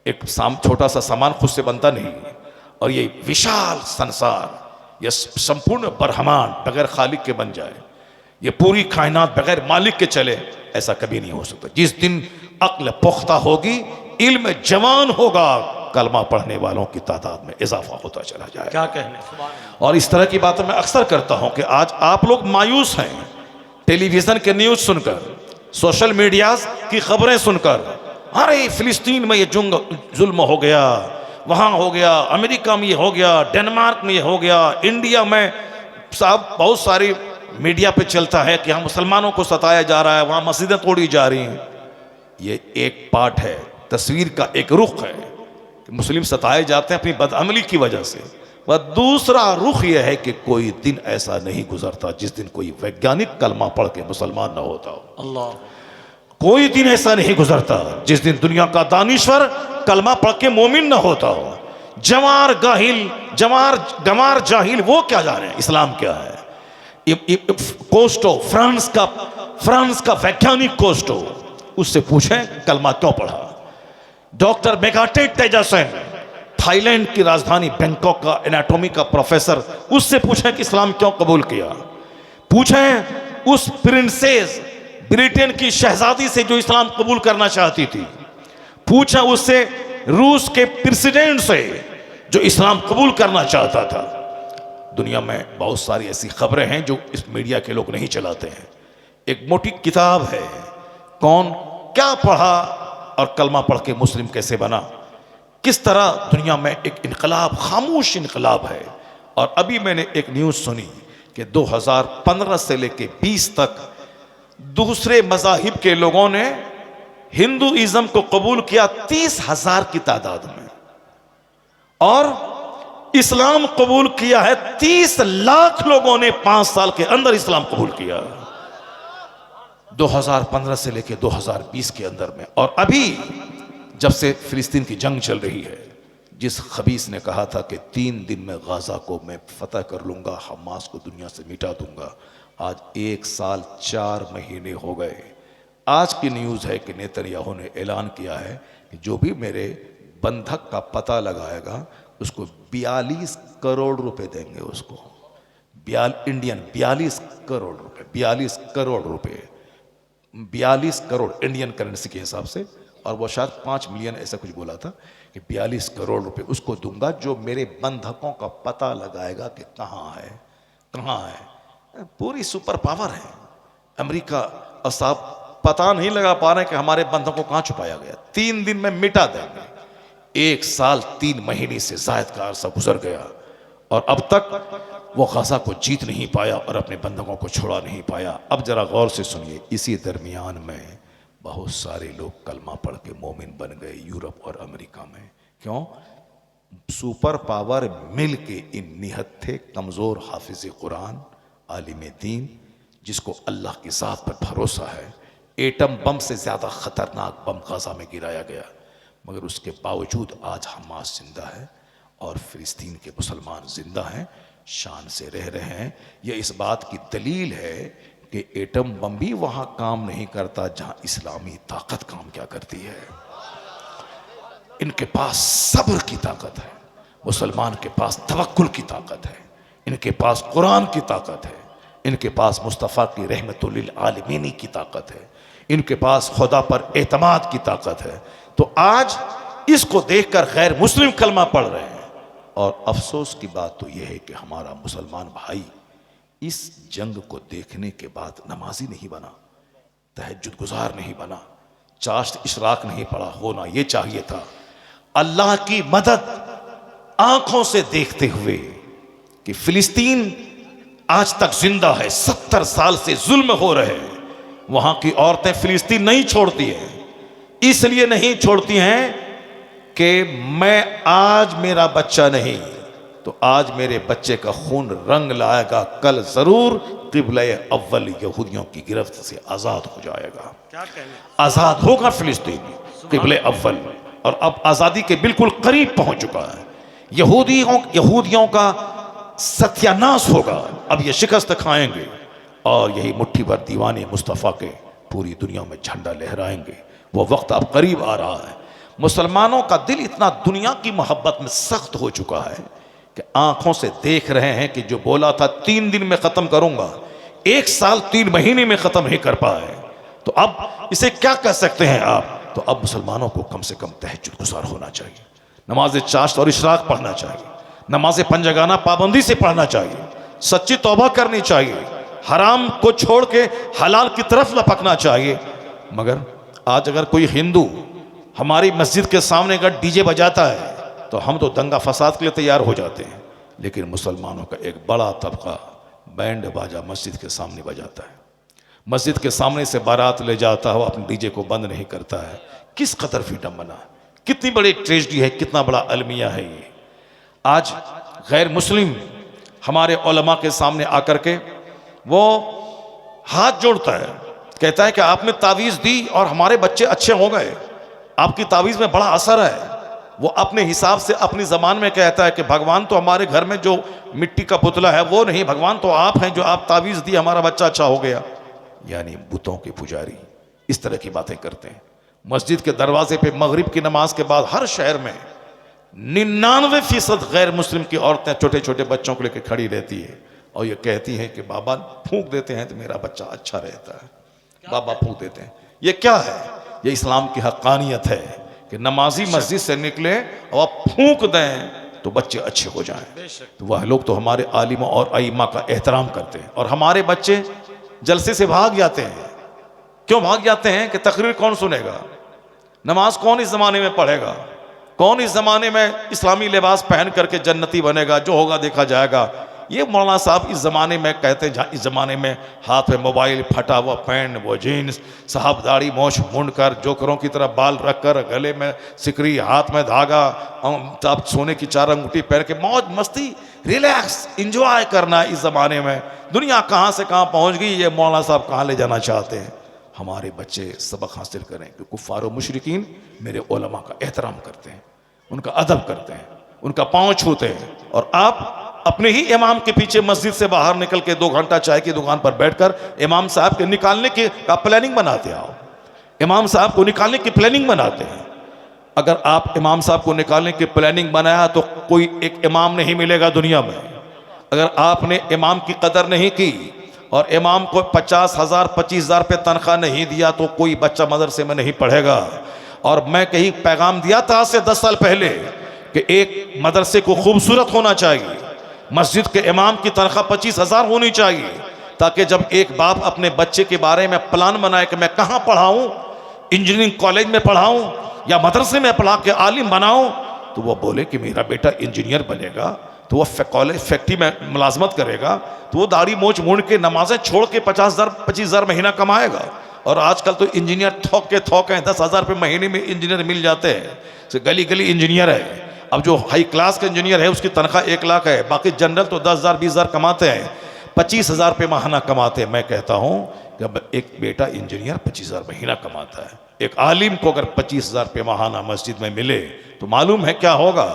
एक छोटा सा सामान खुद से बनता नहीं है, और ये विशाल संसार, ये संपूर्ण ब्रह्मांड बगैर खालिक के बन जाए, ये पूरी कायनात बगैर मालिक के चले, ऐसा कभी नहीं हो सकता। जिस दिन अक्ल पुख्ता होगी, इल्म जवान होगा, कलमा पढ़ने वालों की तादाद में इजाफा होता चला जाए। क्या कहने। और इस तरह की बातें मैं अक्सर करता हूं कि आज आप लोग मायूस हैं टेलीविजन के न्यूज सुनकर, सोशल मीडिया की खबरें सुनकर। अरे फिलिस्तीन में ये जुल्म हो गया, वहां हो गया, अमेरिका में ये हो गया, डेनमार्क में ये हो गया, इंडिया में साहब बहुत सारी मीडिया पे चलता है कि यहाँ मुसलमानों को सताया जा रहा है, वहां मस्जिदें तोड़ी जा रही हैं। ये एक पार्ट है, तस्वीर का एक रुख है कि मुस्लिम सताए जाते हैं अपनी बदअमली की वजह से। वह दूसरा रुख यह है कि कोई दिन ऐसा नहीं गुजरता जिस दिन कोई वैज्ञानिक कलमा पढ़ के मुसलमान ना होता हो। अल्लाह। कोई दिन ऐसा नहीं गुजरता जिस दिन दुनिया का दानिश्वर कलमा पढ़ के मोमिन ना होता हो। गंवार जाहिल वो क्या जाने इस्लाम क्या है। कोस्टो, फ्रांस का वैज्ञानिक कोस्टो, उससे पूछें कलमा क्यों पढ़ा। डॉक्टर मेगाटे तेजासेन, थाईलैंड की राजधानी बैंकॉक का एनाटॉमी का प्रोफेसर, उससे पूछें कि इस्लाम क्यों कबूल किया। पूछें उस प्रिंसेस, ब्रिटेन की शहजादी से जो इस्लाम कबूल करना चाहती थी। पूछा उससे रूस के प्रेसिडेंट से जो इस्लाम कबूल करना चाहता था। दुनिया में बहुत सारी ऐसी खबरें हैं जो इस मीडिया के लोग नहीं चलाते हैं। एक मोटी किताब है, कौन क्या पढ़ा और कलमा पढ़ के मुस्लिम कैसे बना। किस तरह दुनिया में एक इनकलाब, खामोश इनकलाब है। और अभी मैंने एक न्यूज़ सुनी कि 2015 से लेके 20 तक दूसरे मज़ाहिब के लोगों ने हिंदुइज्म को कबूल किया 30,000 की तादाद में, और इस्लाम कबूल किया है 30 लाख लोगों ने 5 साल के अंदर इस्लाम कबूल किया 2015 से लेके 2020 के अंदर में। और अभी जब से फिलिस्तीन की जंग चल रही है, जिस खबीस ने कहा था कि 3 दिन में गाजा को मैं फतह कर लूंगा, हमास को दुनिया से मिटा दूंगा, आज 1 साल 4 महीने हो गए। आज की न्यूज़ है कि नेतन्याहू ने ऐलान किया है कि जो भी मेरे बंधक का पता लगाएगा उसको 42 करोड़ रुपए देंगे। उसको इंडियन 42 करोड़ रुपए, 42 करोड़ रुपए, 42 करोड़ इंडियन करेंसी के हिसाब से, और वो शायद 5 मिलियन ऐसा कुछ बोला था कि 42 करोड़ रुपए उसको दूंगा जो मेरे बंधकों का पता लगाएगा कि कहाँ है। पूरी सुपर पावर है अमेरिका, और साहब पता नहीं लगा पा रहे कि हमारे बंधकों को कहाँ छुपाया गया। 3 दिन में मिटा देंगे। 1 साल 3 महीने से जायद का अरसा गुजर गया और अब तक वो गाजा को जीत नहीं पाया और अपने बंधकों को छोड़ा नहीं पाया। अब जरा गौर से सुनिए, इसी दरमियान में बहुत सारे लोग कलमा पढ़ के मोमिन बन गए यूरोप और अमेरिका में। क्यों? सुपर पावर मिल के इन निहत्थे थे कमज़ोर हाफिज कुरान, आलिम दीन, जिसको अल्लाह की ज़ात पर भरोसा है। एटम बम से ज़्यादा ख़तरनाक बम गाजा में गिराया गया, मगर उसके बावजूद आज हमास जिंदा है और फिलिस्तीन के मुसलमान जिंदा हैं, शान से रह रहे हैं। यह इस बात की दलील है कि एटम बम भी वहां काम नहीं करता जहां इस्लामी ताकत काम क्या करती है। इनके पास सब्र की ताकत है, मुसलमान के पास तवक्कुल की ताकत है, इनके पास कुरान की ताकत है, इनके पास मुस्तफ़ा की रहमतुल आलमीनी की ताकत है, इनके पास खुदा पर एतमाद की ताकत है। तो आज इसको देखकर गैर मुस्लिम कलमा पढ़ रहे हैं। और अफसोस की बात तो यह है कि हमारा मुसलमान भाई इस जंग को देखने के बाद नमाजी नहीं बना, तहज्जुद गुजार नहीं बना, चाश्त इशराक नहीं पड़ा। होना यह चाहिए था अल्लाह की मदद आंखों से देखते हुए कि फिलिस्तीन आज तक जिंदा है, 70 साल से जुल्म हो रहे हैं। वहां की औरतें फिलिस्तीन नहीं छोड़ती हैं, इसलिए नहीं छोड़ती हैं कि मैं आज मेरा बच्चा नहीं तो आज मेरे बच्चे का खून रंग लाएगा, कल जरूर क़िबला अव्वल यहूदियों की गिरफ्त से आजाद हो जाएगा। क्या कहने, आजाद होगा फिलिस्तीन, क़िबला अव्वल। और अब आजादी के बिल्कुल करीब पहुंच चुका है। यहूदियों का सत्यानाश होगा। अब ये शिकस्त खाएंगे और यही मुट्ठी भर दीवाने मुस्तफ़ा के पूरी दुनिया में झंडा लहराएंगे। वो वक्त अब करीब आ रहा है। मुसलमानों का दिल इतना दुनिया की मोहब्बत में सख्त हो चुका है कि आंखों से देख रहे हैं कि जो बोला था 3 दिन में खत्म करूंगा, 1 साल 3 महीने में खत्म नहीं कर पाए। तो अब इसे क्या कह सकते हैं आप? तो अब मुसलमानों को कम से कम तहज्जुद गुजार होना चाहिए, नमाज चाश्त और इशराक पढ़ना चाहिए, नमाज पंजगाना पाबंदी से पढ़ना चाहिए, सच्ची तौबा करनी चाहिए, हराम को छोड़ के हलाल की तरफ लपकना चाहिए। मगर आज अगर कोई हिंदू हमारी मस्जिद के सामने अगर डीजे बजाता है तो हम तो दंगा फसाद के लिए तैयार हो जाते हैं। लेकिन मुसलमानों का एक बड़ा तबका बैंड बाजा मस्जिद के सामने बजाता है, मस्जिद के सामने से बारात ले जाता है, वो अपने डीजे को बंद नहीं करता है। किस कदर फ्रीडम बना, कितनी बड़ी ट्रेजेडी है, कितना बड़ा अलमिया है ये। आज गैर मुस्लिम हमारे उलमा के सामने आकर के वो हाथ जोड़ता है, कहता है कि आपने तावीज़ दी और हमारे बच्चे अच्छे हो गए, आपकी तावीज़ में बड़ा असर है। वो अपने हिसाब से अपनी ज़बान में कहता है कि भगवान तो हमारे घर में जो मिट्टी का पुतला है वो नहीं, भगवान तो आप हैं, जो आप तावीज़ दी हमारा बच्चा अच्छा हो गया। यानी बुतों के पुजारी इस तरह की बातें करते हैं। मस्जिद के दरवाजे पे मगरिब की नमाज के बाद हर शहर में 99% गैर मुस्लिम की औरतें छोटे छोटे बच्चों को लेकर खड़ी रहती है और ये कहती हैं कि बाबा फूंक देते हैं तो मेरा बच्चा अच्छा रहता है, बाबा फूंक देते हैं। ये क्या है? ये इस्लाम की हक्कानियत है कि नमाजी मस्जिद से निकले और आप फूंक दें तो बच्चे अच्छे हो जाएं। तो वह लोग तो हमारे आलिमों और अइम्मा का एहतराम करते हैं और हमारे बच्चे जलसे से भाग जाते हैं। क्यों भाग जाते हैं? कि तकरीर कौन सुनेगा, नमाज कौन इस जमाने में पढ़ेगा, कौन इस जमाने में इस्लामी लिबास पहन करके जन्नती बनेगा, जो होगा देखा जाएगा। ये मौलाना साहब इस ज़माने में कहते हैं, इस ज़माने में हाथ में मोबाइल, फटा हुआ पैंट, वो जीन्स, साहब दाढ़ी मोछ मुंड कर, जोकरों की तरह बाल रख कर, गले में सिकरी, हाथ में धागा, आप सोने की 4 अंगूठी पहन के मौज मस्ती, रिलैक्स, इंजॉय करना। इस ज़माने में दुनिया कहाँ से कहाँ पहुँच गई, ये मौलाना साहब कहाँ ले जाना चाहते हैं। हमारे बच्चे सबक हासिल करें कि कुफ़ार व मुशरिकीन मेरे उलमा का एहतराम करते हैं, उनका अदब करते हैं, उनका पाँव छूते हैं। और आप अपने ही इमाम के पीछे मस्जिद से बाहर निकल के 2 घंटा चाय की दुकान पर बैठकर इमाम साहब के निकालने की प्लानिंग बनाते आओ, इमाम साहब को निकालने की प्लानिंग बनाते हैं। अगर आप इमाम साहब को निकालने की प्लानिंग बनाया तो कोई एक इमाम नहीं मिलेगा दुनिया में। अगर आपने इमाम की कदर नहीं की और इमाम को 50,000 25,000 रुपये तनख्वाह नहीं दिया तो कोई बच्चा मदरसे में नहीं पढ़ेगा। और मैं कहीं पैगाम दिया था आज से 10 साल पहले कि एक मदरसे को खूबसूरत होना चाहिए, मस्जिद के इमाम की तनख्वाह 25,000 होनी चाहिए, ताकि जब एक बाप अपने बच्चे के बारे में प्लान बनाए कि मैं कहाँ पढ़ाऊँ, इंजीनियरिंग कॉलेज में पढ़ाऊँ या मदरसे में पढ़ा के आलिम बनाऊँ, तो वो बोले कि मेरा बेटा इंजीनियर बनेगा, तो वह कॉलेज फैक्ट्री में मुलाजमत करेगा, तो वो दाढ़ी मोछ मूंड के नमाजें छोड़ के 50,000 25,000 महीना कमाएगा। और आजकल तो इंजीनियर थोक हैं, 10,000 रुपये महीने में इंजीनियर मिल जाते हैं, तो गली गली इंजीनियर है। अब जो हाई क्लास का इंजीनियर है उसकी तनख्वाह 1 लाख है, बाकी जनरल तो 10,000 20,000 कमाते हैं, 25,000 रुपये महीना कमाते हैं। मैं कहता हूँ कि अब एक बेटा इंजीनियर 25,000 महीना कमाता है, एक आलिम को अगर 25,000 रुपये महीना मस्जिद में मिले तो मालूम है क्या होगा।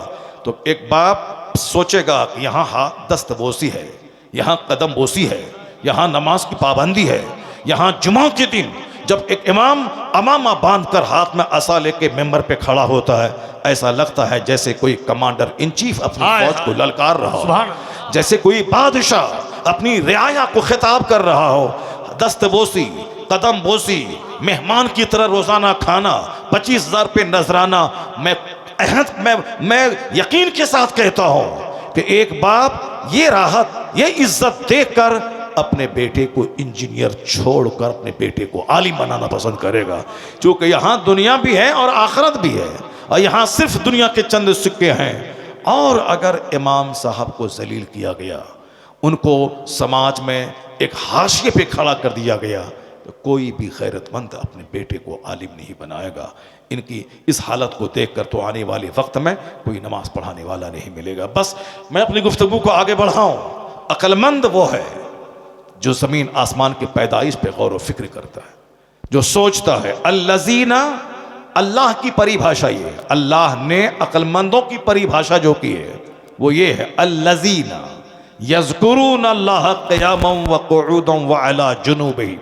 तो एक बाप सोचेगा कि यहाँ हाथ दस्तबोसी है, यहाँ कदम बोसी है, यहाँ नमाज की पाबंदी है। यहाँ जुमा के दिन जब एक इमाम अमामा बांधकर हाथ में असा लेके मेंबर पे खड़ा होता है, ऐसा लगता है जैसे कोई कमांडर इन चीफ अपनी फौज को ललकार रहा हो, जैसे कोई बादशाह अपनी रियाया को खिताब कर रहा हो। दस्तबोसी, कदम बोसी, मेहमान की तरह रोजाना खाना, 25,000 पे नजराना। मैं यकीन के साथ कहता हूं कि एक बाप ये राहत, ये इज्जत देकर अपने बेटे को इंजीनियर छोड़कर अपने बेटे को आलिम बनाना पसंद करेगा, क्योंकि यहाँ दुनिया भी है और आखिरत भी है, और यहाँ सिर्फ दुनिया के चंद सिक्के हैं। और अगर इमाम साहब को जलील किया गया, उनको समाज में एक हाशिए पे खड़ा कर दिया गया, तो कोई भी गैरतमंद अपने बेटे को आलिम नहीं बनाएगा। इनकी इस हालत को देखकर तो आने वाले वक्त में कोई नमाज पढ़ाने वाला नहीं मिलेगा। बस मैं अपनी गुफ्तगू को आगे बढ़ाऊं। अक्लमंद वो है जो ज़मीन आसमान की पैदाइश पे गौर व फिक्र करता है, जो सोचता है। अल्लज़ीना, अल्लाह की परिभाषा ये, अल्लाह ने अक्लमंदों की परिभाषा जो की है वो ये है, अल्लज़ीना यज़कुरून अल्लाह क़ियामन व क़ुऊदन व अला जुनूबिहिम।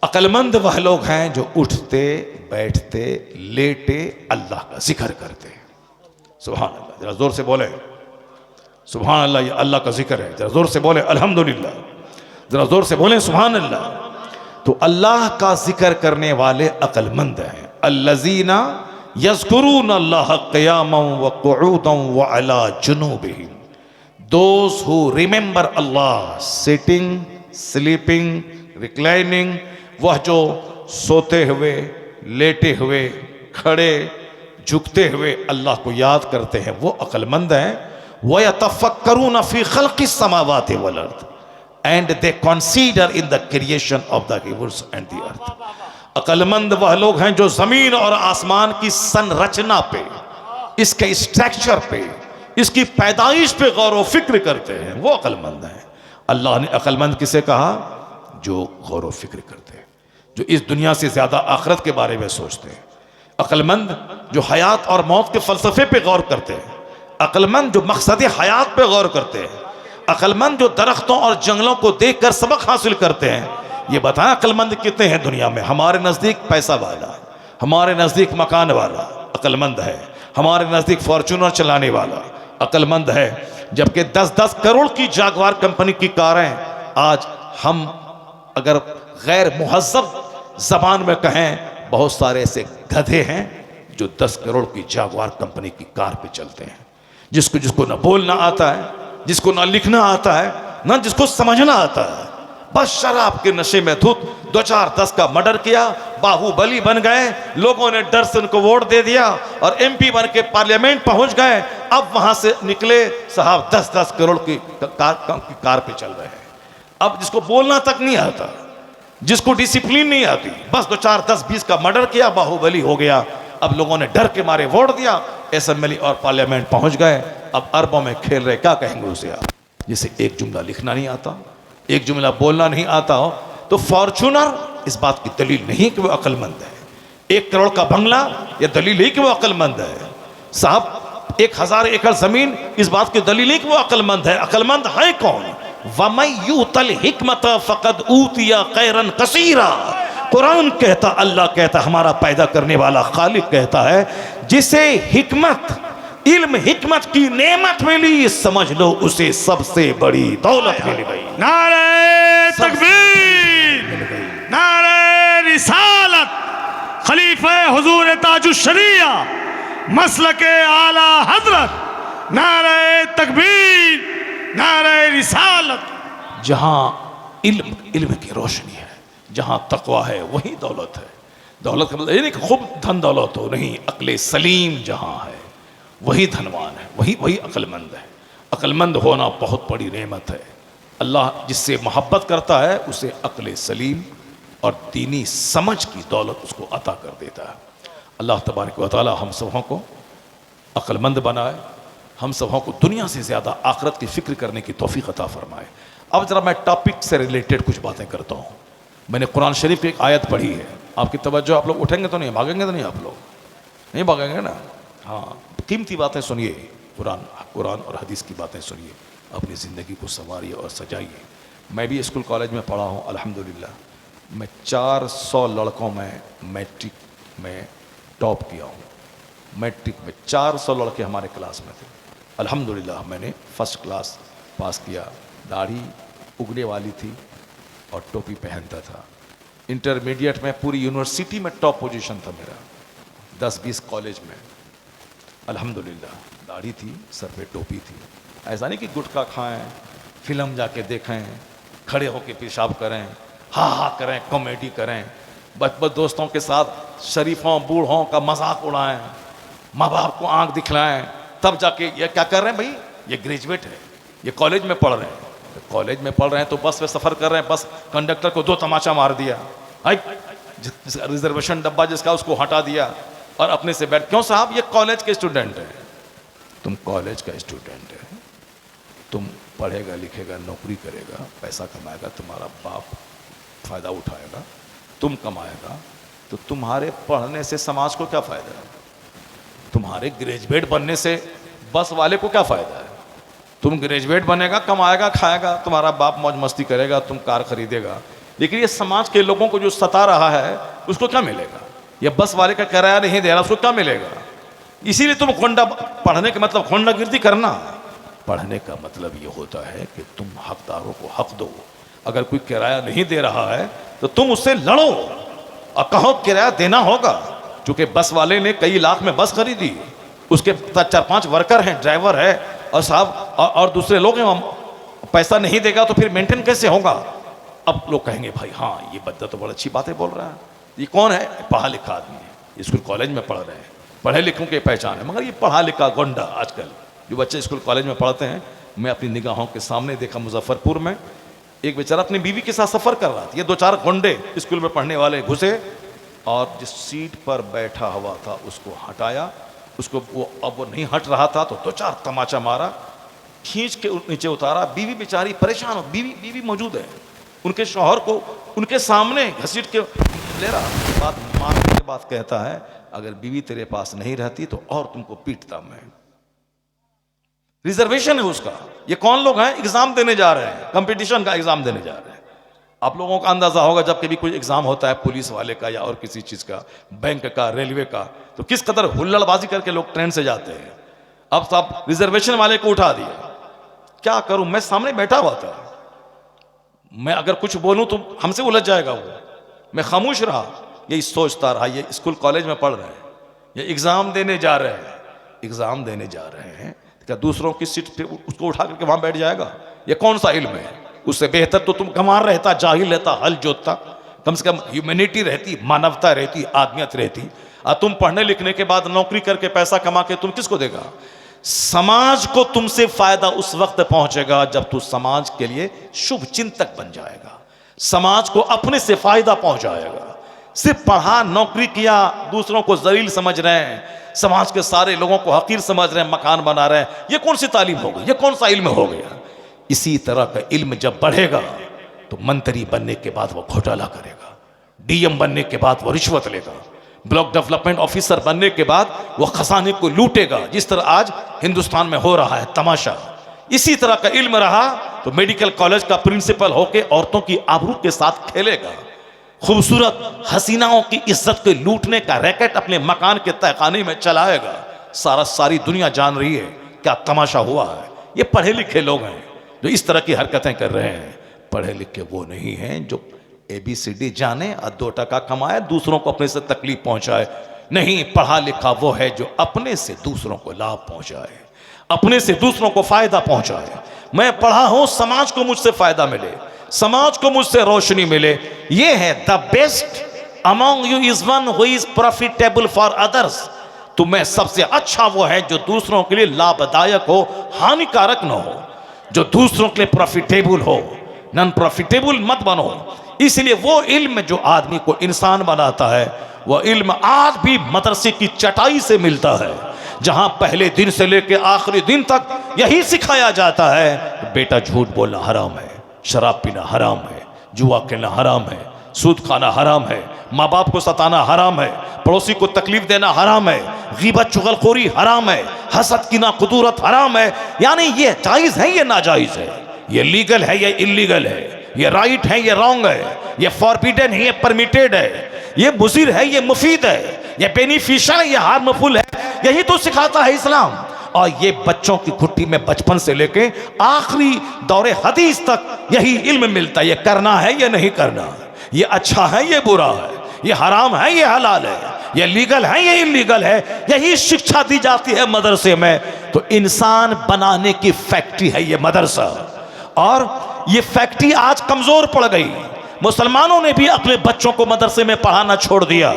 अक्लमंद वह लोग हैं जो उठते बैठते लेटे अल्लाह का जिक्र करते हैं। सुभान अल्लाह, जरा जोर से बोले सुभान अल्लाह, ये अल्लाह का जिक्र है। जरा जोर से बोले अल्हम्दुलिल्लाह, जरा जोर से बोले सुभान अल्लाह। तो अल्लाह का जिक्र करने वाले अक्लमंद हैं। अल्लज़ीना यज़कुरून अल्लाह क़ियामन व क़ुऊदन व अला जुनूबिहिम। Those who remember Allah sitting, sleeping, reclining. वह जो सोते हुए, लेटे हुए, खड़े, झुकते हुए अल्लाह को याद करते हैं, वो अक्लमंद हैं। व यतफ़क्करून फ़ी ख़ल्क़िस समावाति वल अर्द and they consider in the creation of the heavens and the earth. अक्लमंद वह लोग हैं जो जमीन और आसमान की संरचना पे, इसके स्ट्रक्चर पे, इसकी पैदाइश पे गौर व फिक्र करते हैं, वो अक्लमंद हैं। अल्लाह ने अक्लमंद किसे कहा? जो गौर व फिक्र करते हैं, जो इस दुनिया से ज्यादा आखिरत के बारे में सोचते हैं। अक्लमंद जो हयात और मौत के फलसफे पे गौर करते हैं। अक्लमंद जो मकसद हयात पे गौर करते हैं। अक्लमंद जो दरख्तों और जंगलों को देखकर सबक हासिल करते हैं। ये बताएं अक्लमंद कितने हैं दुनिया में? हमारे नज़दीक पैसा वाला, हमारे नज़दीक मकान वाला अक्लमंद है, हमारे नज़दीक फॉर्चूनर चलाने वाला अक्लमंद है। जबकि 10-10 करोड़ की जागवार कंपनी की कारें, आज हम अगर गैर मुहज़्ज़ब ज़बान में कहें, बहुत सारे ऐसे गधे हैं जो 10 करोड़ की जागवार कंपनी की कार पे चलते हैं, जिसको ना बोलना आता है, जिसको ना लिखना आता है, ना जिसको समझना आता है। बस शराब के नशे में धुत 2-4-10 का मर्डर किया, बाहुबली बन गए, लोगों ने डर से उनको वोट दे दिया और MP बन के पार्लियामेंट पहुंच गए। अब वहां से निकले साहब 10-10 करोड़ की कार पे चल रहे हैं। अब जिसको बोलना तक नहीं आता, जिसको डिसिप्लिन नहीं आती, बस 2-4-10-20 का मर्डर किया, बाहुबली हो गया। अब लोगों ने डर के मारे वोट दिया, असेंबली और पार्लियामेंट पहुंच गए। अब अरबों में खेल रहे, क्या कहेंगे उसे आप? जिसे एक जुमला लिखना नहीं आता, एक जुमला बोलना नहीं आता हो, तो फॉर्चूनर इस बात की दलील नहीं कि वो अक्लमंद है। 1 करोड़ का बंगला ये दलील नहीं कि वो अक्लमंद है। साहब 1000 एकड़ जमीन इस बात की दलील नहीं कि वो अक्लमंद है। अक्लमंद है कौन? वमन यूतल हिकमत फकद ऊतिया खैरन कसीरा। कुरान कहता, अल्लाह कहता, हमारा पैदा करने वाला खालिक कहता है, जिसे हिकमत, इल्म हिकमत की नेमत मिली, समझ लो उसे सबसे बड़ी दौलत मिल गई। नारे तकबीर, नारे रिसालत, खलीफा हुजूर ताजुश शरिया मसलके आला हजरत, नारे तकबीर, नारे रिसालत। जहां इल्म की रोशनी है, जहां तकवा है, वही दौलत है। दौलत का मतलब ये नहीं कि खूब धन दौलत हो, नहीं, अक्ल सलीम जहां है वही धनवान है, वही अक्लमंद है। अक्लमंद होना बहुत बड़ी नेमत है। अल्लाह जिससे मोहब्बत करता है उसे अक्ल सलीम और दीनी समझ की दौलत उसको अता कर देता है। अल्लाह तबारक व तआला हम सबों को अक्लमंद बनाए, हम सबों को दुनिया से ज़्यादा आखिरत की फ़िक्र करने की तौफीक अता फरमाए। अब ज़रा मैं टॉपिक से रिलेटेड कुछ बातें करता हूँ। मैंने कुरान शरीफ की एक आयत पढ़ी है, आपकी तवज्जो, आप लोग उठेंगे तो नहीं, भागेंगे तो नहीं, आप लोग नहीं भागेंगे ना? हाँ, कीमती बातें सुनिए, कुरान और हदीस की बातें सुनिए, अपनी ज़िंदगी को संवारिए और सजाइए। मैं भी स्कूल कॉलेज में पढ़ा हूँ अल्हम्दुलिल्लाह। मैं 400 लड़कों में मैट्रिक में टॉप किया हूँ। मैट्रिक में 400 लड़के हमारे क्लास में थे। अल्हम्दुलिल्लाह मैंने फर्स्ट क्लास पास किया। दाढ़ी उगने वाली थी और टोपी पहनता था। इंटरमीडिएट में पूरी यूनिवर्सिटी में टॉप पोजीशन था मेरा, 10-20 कॉलेज में। अल्हम्दुलिल्लाह दाढ़ी थी, सर पे टोपी थी। ऐसा नहीं कि गुटखा खाएं, फिल्म जाके देखें, खड़े होके पेशाब करें, हा करें, कॉमेडी करें, बच दोस्तों के साथ शरीफों बूढ़ों का मजाक उड़ाएं, माँ बाप को आंख दिखलाएं, तब जाके ये क्या कर रहे हैं भाई, ये ग्रेजुएट है, ये कॉलेज में पढ़ रहे हैं। तो कॉलेज में पढ़ रहे हैं तो बस में सफ़र कर रहे हैं, बस कंडक्टर को 2 तमाचा मार दिया, रिजर्वेशन डब्बा जिसका उसको हटा दिया और अपने से बैठ। क्यों साहब, ये कॉलेज के स्टूडेंट है। तुम कॉलेज का स्टूडेंट है, तुम पढ़ेगा लिखेगा, नौकरी करेगा, पैसा कमाएगा, तुम्हारा बाप फायदा उठाएगा, तुम कमाएगा, तो तुम्हारे पढ़ने से समाज को क्या फायदा है? तुम्हारे ग्रेजुएट बनने से बस वाले को क्या फायदा है? तुम ग्रेजुएट बनेगा, कमाएगा, खाएगा, तुम्हारा बाप मौज मस्ती करेगा, तुम कार खरीदेगा, लेकिन ये समाज के लोगों को जो सता रहा है उसको क्या मिलेगा? ये बस वाले का किराया नहीं दे रहा, उसको क्या मिलेगा? इसीलिए तुम खोंडा, पढ़ने का मतलब खोंडागिर्दी करना। पढ़ने का मतलब ये होता है कि तुम हकदारों को हक दो। अगर कोई किराया नहीं दे रहा है तो तुम उससे लड़ो और कहो किराया देना होगा। क्योंकि बस वाले ने कई लाख में बस खरीदी, उसके 4-5 वर्कर हैं, ड्राइवर है और साहब और दूसरे लोग हैं, पैसा नहीं देगा तो फिर मेंटेन कैसे होगा? अब लोग कहेंगे भाई हाँ ये बंदा तो बड़ी अच्छी बातें बोल रहा है, ये कौन है? पढ़ा लिखा आदमी है, स्कूल कॉलेज में पढ़ रहे हैं, पढ़े लिखों की पहचान है। मगर ये पढ़ा लिखा गोंडा आजकल जो बच्चे स्कूल कॉलेज में पढ़ते हैं, मैं अपनी निगाहों के सामने देखा मुजफ्फरपुर में एक बेचारा अपनी बीवी के साथ सफ़र कर रहा था। ये 2-4 गोंडे स्कूल में पढ़ने वाले घुसे और जिस सीट पर बैठा हुआ था उसको हटाया, उसको अब वो नहीं हट रहा था तो 2-4 तमाचा मारा, खींच के नीचे उतारा। बीवी बेचारी परेशान हो, बीवी मौजूद है, उनके शौहर को उनके सामने घसीट के ले रहा। बात मारने के बाद कहता है अगर बीवी तेरे पास नहीं रहती तो और तुमको पीटता मैं। रिजर्वेशन है उसका। ये कौन लोग हैं? एग्जाम देने जा रहे हैं, कंपटीशन का एग्जाम देने जा रहे हैं। आप लोगों का अंदाजा होगा जब कभी कोई एग्जाम होता है पुलिस वाले का या और किसी चीज का, बैंक का, रेलवे का, तो किस कदर हुल्लड़बाजी करके लोग ट्रेन से जाते हैं। अब सब रिजर्वेशन वाले को उठा दिया। क्या करूं, मैं सामने बैठा हुआ था, मैं अगर कुछ बोलूं तो हमसे उलझ जाएगा वो। मैं खामोश रहा, यही सोचता रहा। ये स्कूल कॉलेज में पढ़ रहे हैं, ये एग्जाम देने जा रहे हैं, एग्जाम देने जा रहे हैं, क्या दूसरों की सीट पे उसको उठा करके वहां बैठ जाएगा? ये कौन सा इल्म है? उससे बेहतर तो तुम गंवार रहता, जाहिल रहता, हल जोतता, कम से कम ह्यूमैनिटी रहती, मानवता रहती, आदमियत रहती। और तुम पढ़ने लिखने के बाद नौकरी करके पैसा कमा के तुम किसको देगा? समाज को तुमसे फायदा उस वक्त पहुंचेगा जब तू समाज के लिए शुभ चिंतक बन जाएगा, समाज को अपने से फायदा पहुंचाएगा। सिर्फ पढ़ा, नौकरी किया, दूसरों को जलील समझ रहे हैं, समाज के सारे लोगों को हकीर समझ रहे हैं, मकान बना रहे हैं, ये कौन सी तालीम हो गई? ये कौन सा इल्म हो गया? इसी तरह का इल्म जब बढ़ेगा तो मंत्री बनने के बाद वो घोटाला करेगा, डीएम बनने के बाद वो रिश्वत लेगा, ब्लॉक डेवलपमेंट ऑफिसर बनने के बाद वो खजाने को लूटेगा, जिस तरह आज हिंदुस्तान में हो रहा है तमाशा। इसी तरह का इल्म रहा तो मेडिकल कॉलेज का प्रिंसिपल होकर औरतों की आबरू के साथ खेलेगा, खूबसूरत हसीनाओं की इज्जत को लूटने का रैकेट अपने मकान के तहखाने में चलाएगा। सारी दुनिया जान रही है क्या तमाशा हुआ है। ये पढ़े लिखे लोग हैं जो इस तरह की हरकतें कर रहे हैं। पढ़े लिखे वो नहीं हैं जो ABCD जाने और 2 टका कमाए, दूसरों को अपने से तकलीफ पहुंचाए। नहीं, पढ़ा लिखा वो है जो अपने से दूसरों को लाभ पहुंचाए, अपने से दूसरों को फायदा पहुंचाए। मैं पढ़ा हूं, समाज को मुझसे फायदा मिले, समाज को मुझसे रोशनी मिले। ये है the best among you is one who is profitable for others. तुम्हें सबसे अच्छा वो है जो दूसरों के लिए लाभदायक हो, हानिकारक न हो, जो दूसरों के लिए प्रॉफिटेबल हो, नॉन प्रॉफिटेबल मत बनो। इसलिए वो इल्म जो आदमी को इंसान बनाता है, वो इल्म आज भी मदरसे की चटाई से मिलता है, जहां पहले दिन से लेकर आखिरी दिन तक यही सिखाया जाता है बेटा झूठ बोलना हराम है, शराब पीना हराम है, जुआ खेलना हराम है, सूद खाना हराम है, माँ बाप को सताना हराम है, पड़ोसी को तकलीफ देना हराम है, गीबत चुगलखोरी हराम है, हसद कीना कुदूरत हराम है। यानी ये जायज़ है, ये नाजायज़ है, ये लीगल है, ये इलीगल है। ये राइट है, ये रॉन्ग है, ये फॉरबिडन है, ये परमिटेड है, ये मुज़िर है, ये मुफीद है, ये बेनिफिशियल है, ये हार्मफुल है। यही तो सिखाता है इस्लाम। और ये बच्चों की घुट्टी में बचपन से लेके आखिरी दौरे हदीस तक यही इल्म मिलता है। ये करना है, ये नहीं करना, ये अच्छा है, ये बुरा है, ये हराम है, ये हलाल है, ये लीगल है, ये इलीगल है। यही शिक्षा दी जाती है मदरसे में। तो इंसान बनाने की फैक्ट्री है ये मदरसा। और ये फैक्ट्री आज कमजोर पड़ गई। मुसलमानों ने भी अपने बच्चों को मदरसे में पढ़ाना छोड़ दिया।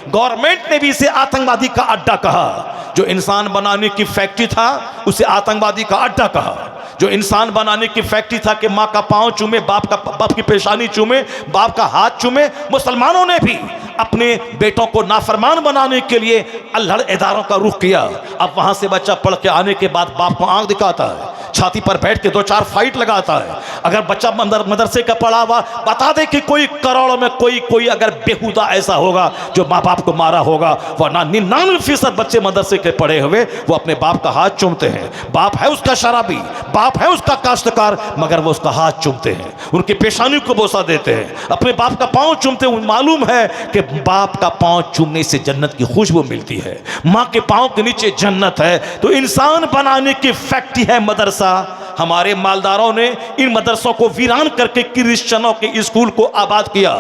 गवर्नमेंट ने भी इसे आतंकवादी का अड्डा कहा। जो इंसान बनाने की फैक्ट्री था उसे आतंकवादी का अड्डा कहा। जो इंसान बनाने की फैक्ट्री था कि माँ का पांव चूमे, बाप की पेशानी चूमे, बाप का हाथ चूमे, मुसलमानों ने भी अपने बेटों को नाफरमान बनाने के लिए अल्हड़ इदारों का रुख किया। अब वहां से बच्चा पढ़ के आने के बाद बाप को आंख दिखाता है, छाती पर बैठ के 2-4 फाइट लगाता है। अगर बच्चा मदरसे का पढ़ा हुआ बता दे कि कोई करोड़ों में कोई अगर बेहुदा ऐसा होगा जो माँ बाप को मारा होगा, वरना 99% बच्चे मदरसे के पढ़े हुए वो अपने बाप का हाथ चूमते हैं। बाप है उसका शराबी, बाप है उसका काश्तकार, मगर वो उसका हाथ चूमते हैं, उनकी पेशानी को बोसा देते हैं, अपने बाप का पांव चूमते हैं। मालूम है कि बाप का पांव चूमने से जन्नत की खुशबू मिलती है, माँ के पांव के नीचे जन्नत है। तो इंसान बनाने की फैक्ट्री है मदरसा। हमारे मालदारों ने इन मदरसों को वीरान करके क्रिश्चियनों के स्कूल को आबाद किया।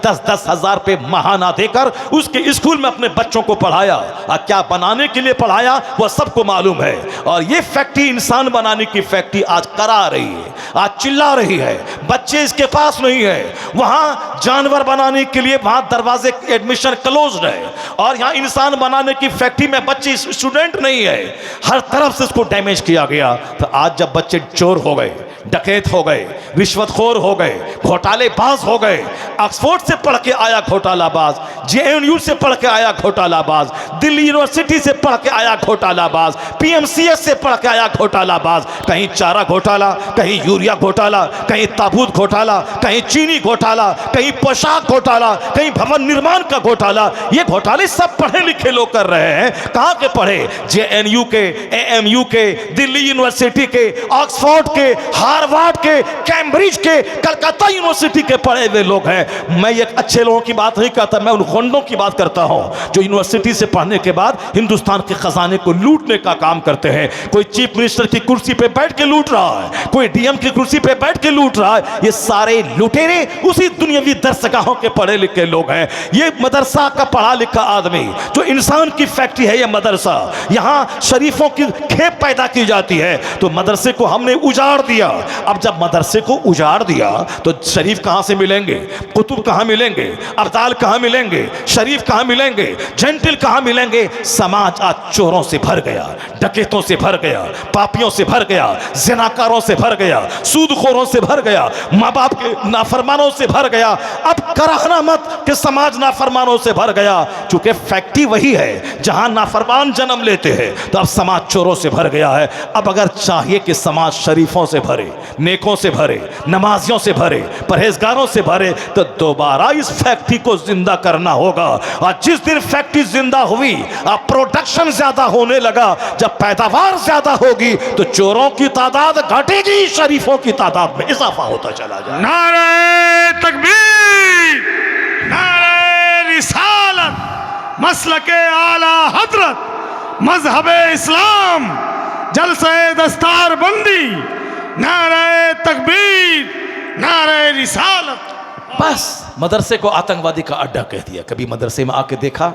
10-10 हजार रुपए महाना देकर उसके स्कूल में अपने बच्चों को पढ़ाया। और क्या बनाने के लिए पढ़ाया वह सबको मालूम है। और ये फैक्ट्री इंसान बनाने की फैक्ट्री आज करा रही है, आज चिल्ला रही है। बच्चे इसके पास नहीं है। वहां जानवर बनाने के लिए वहां दरवाजे एडमिशन क्लोज्ड है। और यहां इंसान बनाने की फैक्ट्री में बच्चे स्टूडेंट नहीं है, हर तरफ से इसको डैमेज किया गया। तो आज जब बच्चे चोर हो गए, डकैत हो गए, रिश्वतखोर हो गए, घोटालेबाज हो गए, ऑक्सफोर्ड से पढ़ के आया घोटालाबाज, जेएनयू से पढ़ के आया घोटालाबाज, दिल्ली यूनिवर्सिटी से पढ़ के आया घोटालाबाज, पीएमसीएस से पढ़ के आया घोटालाबाज, कहीं चारा घोटाला, कहीं यूरिया घोटाला, कहीं ताबूत घोटाला, कहीं चीनी घोटाला, कहीं पोशाक घोटाला, कहीं भवन निर्माण का घोटाला। ये घोटाले सब पढ़े लिखे लोग कर रहे हैं। कहां के पढ़े? जेएनयू के, एएमयू के, दिल्ली यूनिवर्सिटी के, ऑक्सफोर्ड के, हार्वर्ड के, कैम्ब्रिज के, कलकत्ता यूनिवर्सिटी के पढ़े हुए लोग हैं। मैं ये अच्छे लोगों की बात नहीं करता, मैं उन गुंडों की बात करता हूं जो यूनिवर्सिटी से पढ़ने के बाद हिंदुस्तान के खजाने को लूटने का काम करते हैं। कोई चीफ मिनिस्टर की कुर्सी पे बैठ के लूट रहा है, कोई डीएम की कुर्सी पे बैठ के लूट रहा है। ये सारे लुटेरे उसी दुनियावी दरसगाहों के पढ़े लिखे लोग हैं। ये मदरसा का पढ़ा लिखा आदमी जो इंसान की फैक्ट्री है, ये मदरसा। यहां शरीफों की खेप पैदा की जाती है। तो मदरसे को हमने उजाड़ दिया। अब जब मदरसे को उजाड़ दिया तो शरीफ कहां से मिलेंगे, कुतुब कहां मिलेंगे, अब्दाल कहां मिलेंगे, शरीफ कहां मिलेंगे, जेंटिल कहां मिलेंगे? समाज आज चोरों से भर गया, डकैतों से भर गया, पापियों से भर गया, ज़िनाकारों से भर गया, सूदखोरों से भर गया, माँ बाप के नाफरमानों से भर गया। अब कराहना मत कि समाज नाफरमानों से भर गया, चूंकि फैक्ट्री वही है जहां नाफरमान जन्म लेते हैं। तो अब समाज चोरों से भर गया है। अब अगर चाहिए कि समाज शरीफों से भरे, नेकों से भरे, नमाजियों से भरे, परहेजगारों से भरे, तो दोबारा इस फैक्ट्री को जिंदा करना होगा। और जिस दिन फैक्ट्री जिंदा हुई, अब प्रोडक्शन ज्यादा होने लगा, जब पैदावार ज्यादा होगी तो चोरों की तादाद घटेगी, शरीफों की तादाद में इजाफा होता चला जाएगा। नारे तकबीर, नारे रिसालत, मसलके आला हजरत, मजहबे इस्लाम, जलसे दस्तार बंदी, नारे तकबीर, नारे रिसालत। बस मदरसे को आतंकवादी का अड्डा कह दिया। कभी मदरसे में आके देखा,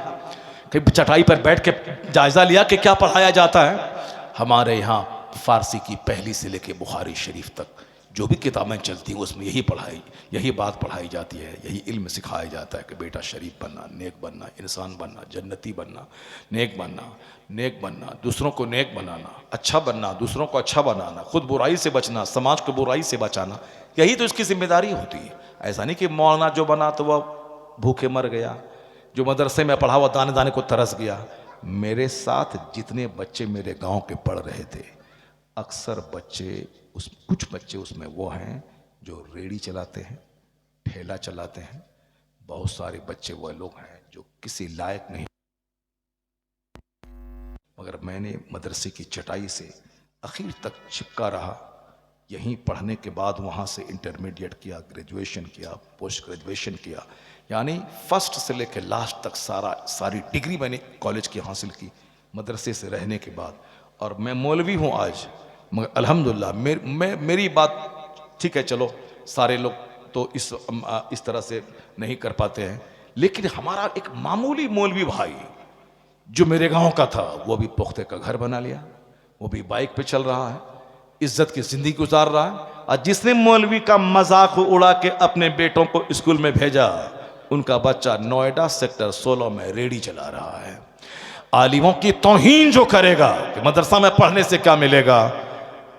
कभी चटाई पर बैठ के जायजा लिया कि क्या पढ़ाया जाता है? हमारे यहाँ फारसी की पहली से लेके बुखारी शरीफ तक जो भी किताबें चलती हैं उसमें यही बात पढ़ाई जाती है, यही इल्म सिखाया जाता है कि बेटा शरीफ बनना, नेक बनना, इंसान बनना, जन्नती बनना, नेक बनना, दूसरों को नेक बनाना, अच्छा बनना, दूसरों को अच्छा बनाना, खुद बुराई से बचना, समाज को बुराई से बचाना, यही तो इसकी जिम्मेदारी होती है। ऐसा नहीं कि मौलाना जो बना तो वह भूखे मर गया, जो मदरसे में पढ़ा हुआ दाने दाने को तरस गया। मेरे साथ जितने बच्चे मेरे गांव के पढ़ रहे थे, अक्सर कुछ बच्चे उसमें वो हैं जो रेड़ी चलाते हैं, ठेला चलाते हैं। बहुत सारे बच्चे वो लोग हैं जो किसी लायक नहीं। मगर मैंने मदरसे की चटाई से आखिर तक चिपका रहा यहीं पढ़ने के बाद वहाँ से इंटरमीडिएट किया, ग्रेजुएशन किया, पोस्ट ग्रेजुएशन किया, यानी फर्स्ट से लेकर लास्ट तक सारी डिग्री मैंने कॉलेज की हासिल की मदरसे से रहने के बाद। और मैं मौलवी हूँ आज, मगर अल्हम्दुलिल्लाह मेरी बात ठीक है, चलो सारे लोग तो इस तरह से नहीं कर पाते हैं, लेकिन हमारा एक मामूली मौलवी भाई जो मेरे गांव का था, वो भी पुख्ते का घर बना लिया, वो भी बाइक पे चल रहा है, इज्जत की जिंदगी गुजार रहा है। और जिसने मौलवी का मजाक उड़ा के अपने बेटों को स्कूल में भेजा, उनका बच्चा नोएडा सेक्टर 16 में रेडी चला रहा है। आलिमों की तौहीन जो करेगा कि मदरसा में पढ़ने से क्या मिलेगा,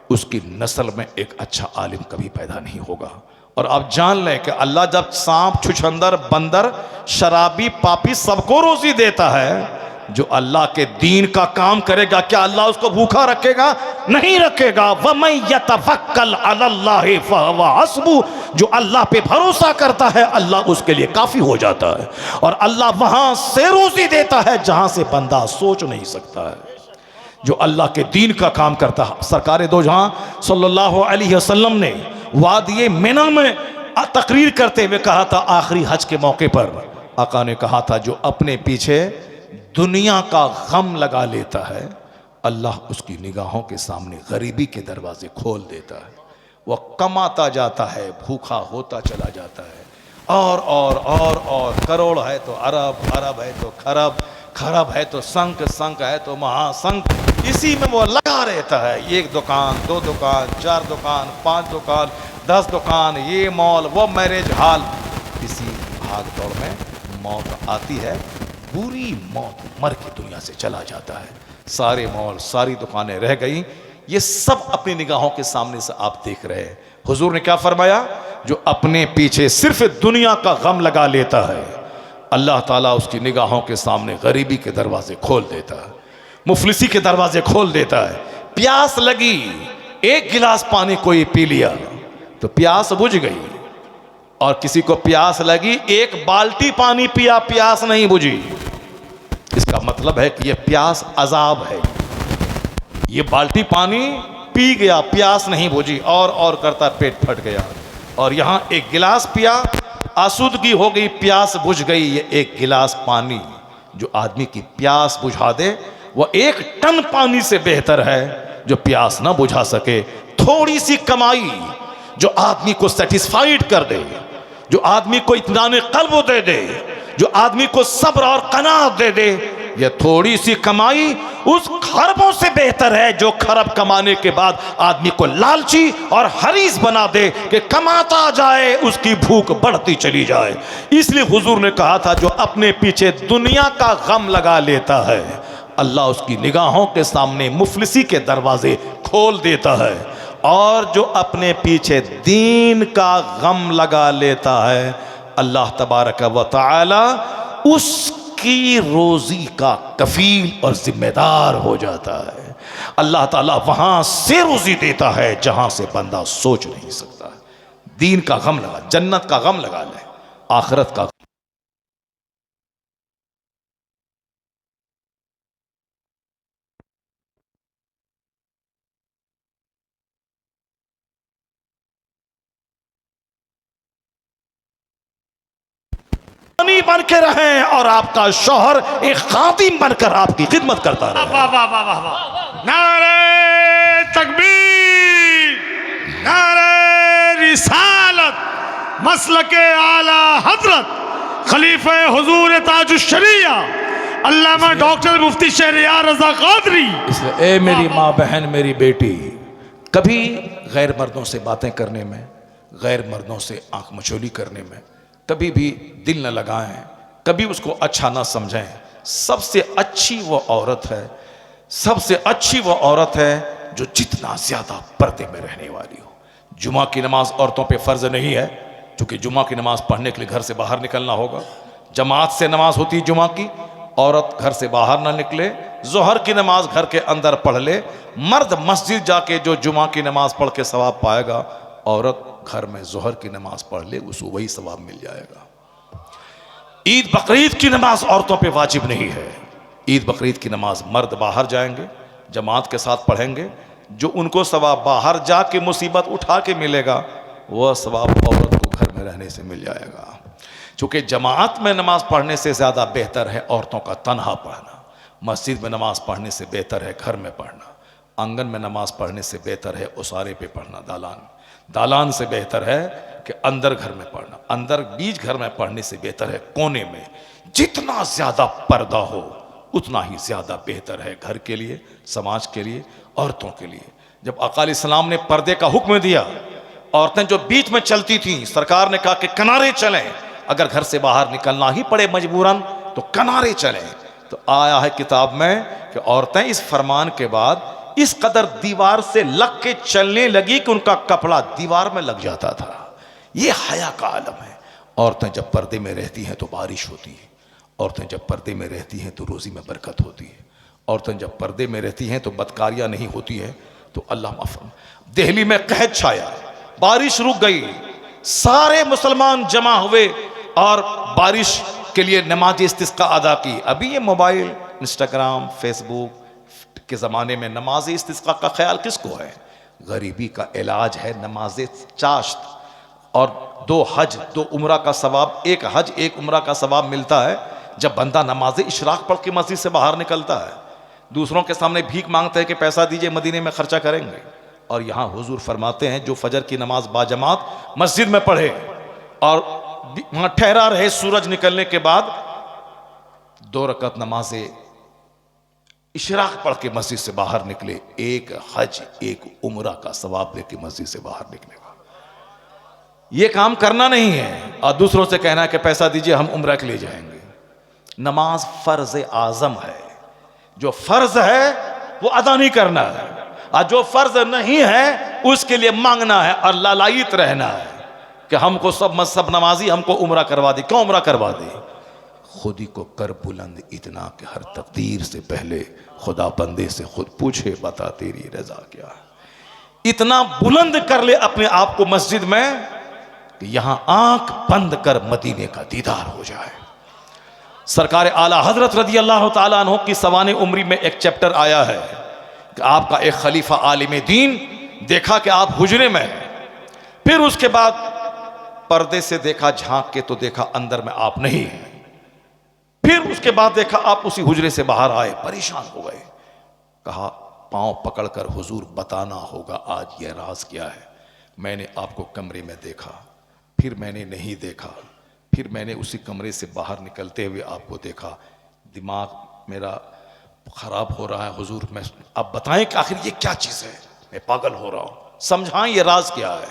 उसकी नस्ल में एक अच्छा आलिम कभी पैदा नहीं होगा। और आप जान लें कि अल्लाह जब सांप, छुछंदर, बंदर, शराबी, पापी सबको रोजी देता है, जो अल्लाह के दीन का काम करेगा क्या अल्लाह उसको भूखा रखेगा? नहीं रखेगा। वमन यतवक्कल अलल्लाहि फहुवा हस्बुह, जो अल्लाह पे भरोसा करता है अल्लाह उसके लिए काफी हो जाता है। और अल्लाह वहां से रोजी देता है जहां से बंदा सोच नहीं सकता है। जो अल्लाह के दीन का काम करता है, सरकार दो जहां सल्लल्लाहु अलैहि वसल्लम ने वादिये मिना में तकरीर करते हुए कहा था, आखिरी हज के मौके पर आका ने कहा था, जो अपने पीछे दुनिया का गम लगा लेता है, अल्लाह उसकी निगाहों के सामने गरीबी के दरवाजे खोल देता है। वह कमाता जाता है, भूखा होता चला जाता है, और करोड़ है तो अरब, अरब है तो खरब, खरब है तो संक, संक है तो महासंक, इसी में वो लगा रहता है। एक दुकान, दो दुकान, 4 दुकान, 5 दुकान, 10 दुकान, ये मॉल, वो मैरिज हॉल। इसी भाग दौड़ में मौत आती है, बुरी मौत, मर के दुनिया से चला जाता है। सारे मॉल, सारी दुकानें रह गई। ये सब अपनी निगाहों के सामने से आप देख रहे हैं। हुजूर ने क्या फरमाया? जो अपने पीछे सिर्फ दुनिया का गम लगा लेता है, अल्लाह ताला उसकी निगाहों के सामने गरीबी के दरवाजे खोल देता है, मुफलिसी के दरवाजे खोल देता है। प्यास लगी, एक गिलास पानी कोई पी लिया तो प्यास बुझ गई, और किसी को प्यास लगी, एक बाल्टी पानी पिया, प्यास नहीं बुझी। इसका मतलब है कि यह प्यास अजाब है। ये बाल्टी पानी पी गया, प्यास नहीं बुझी, और करता पेट फट गया। और यहां एक गिलास पिया, आसूदगी हो गई, प्यास बुझ गई। ये एक गिलास पानी जो आदमी की प्यास बुझा दे, वह 1 टन पानी से बेहतर है जो प्यास ना बुझा सके। थोड़ी सी कमाई जो आदमी को सेटिस्फाइड कर दे, जो आदमी को इत्मीनान क़ल्ब दे दे, जो आदमी को सब्र और कनाअत दे दे, यह थोड़ी सी कमाई उस खरबों से बेहतर है जो खरब कमाने के बाद आदमी को लालची और हरीस बना दे कि कमाता जाए, उसकी भूख बढ़ती चली जाए। इसलिए हुजूर ने कहा था, जो अपने पीछे दुनिया का गम लगा लेता है, अल्लाह उसकी निगाहों के सामने मुफलिसी के दरवाजे खोल देता है। और जो अपने पीछे दीन का गम लगा लेता है, अल्लाह तबारक व तआला उसकी रोजी का कफील और जिम्मेदार हो जाता है। अल्लाह ताला वहां से रोजी देता है जहां से बंदा सोच नहीं सकता। दीन का गम लगा, जन्नत का गम लगा ले, आखिरत का बन के रहें और आपका शौहर एक खादिम बनकर आपकी खिदमत करता रहे। वाह वाह वाह वाह वाह, नारे तकबीर, नारे रिसालत, मसलके आला हजरत खलीफे हुजूर ताजुश्शरिया अल्लामा डॉक्टर मुफ्ती शहरयार रजा कादरी। इसलिए ए मेरी माँ, बहन, मेरी बेटी, कभी गैर मर्दों से बातें करने में, गैर मर्दों से आंख मचोली करने में कभी भी दिल न लगाएं, कभी उसको अच्छा ना समझें। सबसे अच्छी वो औरत है, सबसे अच्छी वो औरत है जो जितना ज्यादा पर्दे में रहने वाली हो। जुमा की नमाज औरतों पे फर्ज नहीं है, क्योंकि जुमा की नमाज पढ़ने के लिए घर से बाहर निकलना होगा। जमात से नमाज होती है जुमा की, औरत घर से बाहर ना निकले, जोहर की नमाज घर के अंदर पढ़ ले। मर्द मस्जिद जाके जो जुमा की नमाज पढ़ के सवाब पाएगा, औरत घर में जोहर की नमाज पढ़ ले, उसको वही सवाब मिल जाएगा। ईद बकरीद की नमाज औरतों पे वाजिब नहीं है। ईद बकरीद की नमाज मर्द बाहर जाएंगे, जमात के साथ पढ़ेंगे, जो उनको सवाब बाहर जाके मुसीबत उठा के मिलेगा, वह सवाब औरत को घर में रहने से मिल जाएगा। चूँकि जमात में नमाज पढ़ने से ज़्यादा बेहतर है औरतों का तन्हा पढ़ना। मस्जिद में नमाज पढ़ने से बेहतर है घर में पढ़ना। आंगन में नमाज पढ़ने से बेहतर है उसारे पे पढ़ना, दालान से बेहतर है कि अंदर घर में पढ़ना। अंदर बीच घर में पढ़ने से बेहतर है कोने में। जितना ज़्यादा पर्दा हो उतना ही ज़्यादा बेहतर है घर के लिए, समाज के लिए, औरतों के लिए। जब आका अलैहिस्सलाम ने पर्दे का हुक्म दिया, औरतें जो बीच में चलती थीं, सरकार ने कहा कि किनारे चलें, अगर घर से बाहर निकलना ही पड़े मजबूरन तो किनारे चलें। तो आया है किताब में कि औरतें इस फरमान के बाद इस कदर दीवार से लग के चलने लगी कि उनका कपड़ा दीवार में लग जाता था। ये हया का आलम है। औरतें जब पर्दे में रहती हैं तो बारिश होती है, औरतें जब पर्दे में रहती हैं तो रोज़ी में बरकत होती है, औरतें जब पर्दे में रहती हैं तो बदकारियाँ नहीं होती है। तो अल्लाह माफ़। दिल्ली में कहत छाया, बारिश रुक गई, सारे मुसलमान जमा हुए और बारिश के लिए नमाज इस्तिस्का अदा की। अभी ये मोबाइल, इंस्टाग्राम, फेसबुक के ज़माने में नमाज इस्तिस्का का ख्याल किसको है? गरीबी का इलाज है नमाज चाश्त। और 2 हज 2 उम्रा का सवाब, 1 हज 1 उम्रा का सवाब मिलता है जब बंदा नमाज इशराक पढ़ के मस्जिद से बाहर निकलता है। दूसरों के सामने भीख मांगते हैं कि पैसा दीजिए, मदीने में खर्चा करेंगे। और यहाँ हुजूर फरमाते हैं जो फजर की नमाज बाजमात मस्जिद में पढ़े और वहाँ ठहरा रहे सूरज निकलने के बाद 2 रकत नमाज इशराक पढ़ के मस्जिद से बाहर निकले, 1 हज 1 उम्रा का सवाब लेके मस्जिद से बाहर निकलेगा। ये काम करना नहीं है और दूसरों से कहना है कि पैसा दीजिए हम उम्रा के लिए जाएंगे। नमाज फर्ज आजम है। जो फर्ज है वो अदा नहीं करना है, और जो फर्ज नहीं है उसके लिए मांगना है और लालायित रहना है कि हमको सब नमाजी हमको उम्रा करवा दे। क्यों उम्रा करवा दे? खुद ही को कर बुलंद इतना कि हर तकदीर से पहले खुदा बंदे से खुद पूछे, बता तेरी रजा क्या है। इतना बुलंद कर ले अपने आप को मस्जिद में कि यहां आंख बंद कर मदीने का दीदार हो जाए। सरकार आला हजरत रदी अल्लाह ताला अन्हु की सवाने उम्री में एक चैप्टर आया है कि आपका एक खलीफा आलिम दीन देखा कि आप हुजरे में हैं, फिर उसके बाद पर्दे से देखा, झांक के तो देखा अंदर में आप नहीं हैं। फिर उसके बाद देखा आप उसी हुजरे से बाहर आए, परेशान हो गए। कहा पांव पकड़कर हुजूर बताना होगा आज यह राज क्या है। मैंने आपको कमरे में देखा, फिर मैंने नहीं देखा, फिर मैंने उसी कमरे से बाहर निकलते हुए आपको देखा। दिमाग मेरा खराब हो रहा है हुजूर, मैं आप बताएं कि आखिर ये क्या चीज़ है, मैं पागल हो रहा हूँ, समझाएं ये राज क्या है।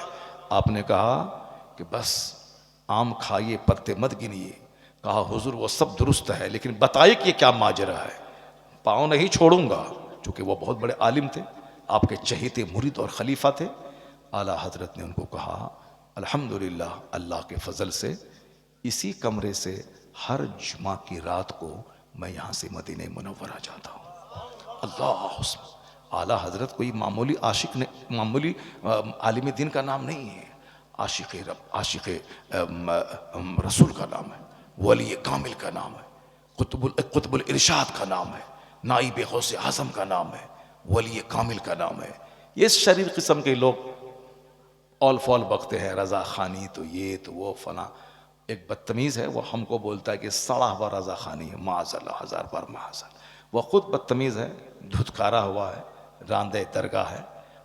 आपने कहा कि बस आम खाइए पत्ते मत गिनिए। कहा हुजूर वो सब दुरुस्त है, लेकिन बताइए कि ये क्या माजरा है। पाँव नहीं छोड़ूंगा, चूँकि वो बहुत बड़े आलिम थे, आपके चहेते मुरीद और खलीफा थे। आला हजरत ने उनको कहा अल्हम्दुलिल्लाह, अल्लाह के फजल से इसी कमरे से हर जुमा की रात को मैं यहाँ से मदीने मुनव्वरा जाता हूँ। अल्लाह। आला हजरत कोई मामूली आशिक ने, मामूली आलिम दीन का नाम नहीं है, आशिक रसूल का नाम है, वली कामिल का नाम है, कुतुबुल इरशाद का नाम है, नाइब गौसे आज़म का नाम है, वली कामिल का नाम है। ये शरीर किस्म के लोग ऑल फॉल बकते हैं, रज़ा खानी तो ये तो वो फला। एक बदतमीज़ है, वो हमको बोलता है कि सड़ा हुआ रज़ा खानी है, माज़अल्लाह, 1000 बार माज़अल्लाह। वह खुद बदतमीज़ है, धुतकारा हुआ है, रांदे दरगाह है।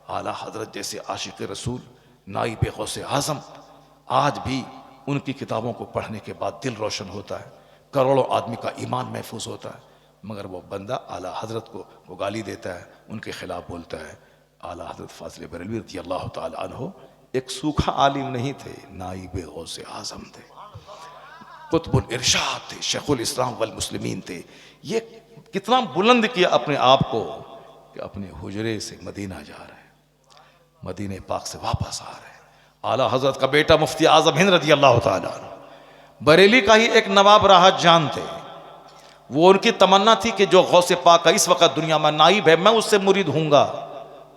आला हजरत जैसे आशिक रसूल, नाइब गौसे आज़म, आज भी उनकी किताबों को पढ़ने के बाद दिल रोशन होता है, करोड़ों आदमी का ईमान महफूज होता है। मगर वो बंदा आला हजरत को गाली देता है, उनके खिलाफ बोलता है। आला हजरत फाज़िल बरेलवी रज़ी अल्लाह ताला अन्हु एक सूखा आलिम नहीं थे, नाइब गौसे आज़म थे, कुतुबुल इरशाद थे, शेखुल इस्लाम वल मुस्लिमीन थे। ये कितना बुलंद किया अपने आप को कि अपने हुजरे से मदीना जा रहे हैं, मदीने पाक से वापस आ रहे हैं। आला हजरत का बेटा मुफ्ती आज़म हिंद रज़ी अल्लाह ताला अन्हु बरेली का ही एक नवाब राहत जान थे। वो उनकी तमन्ना थी कि जो गौसे पाक का इस वक्त दुनिया में नाइब है, मैं उससे मुरीद हूँगा।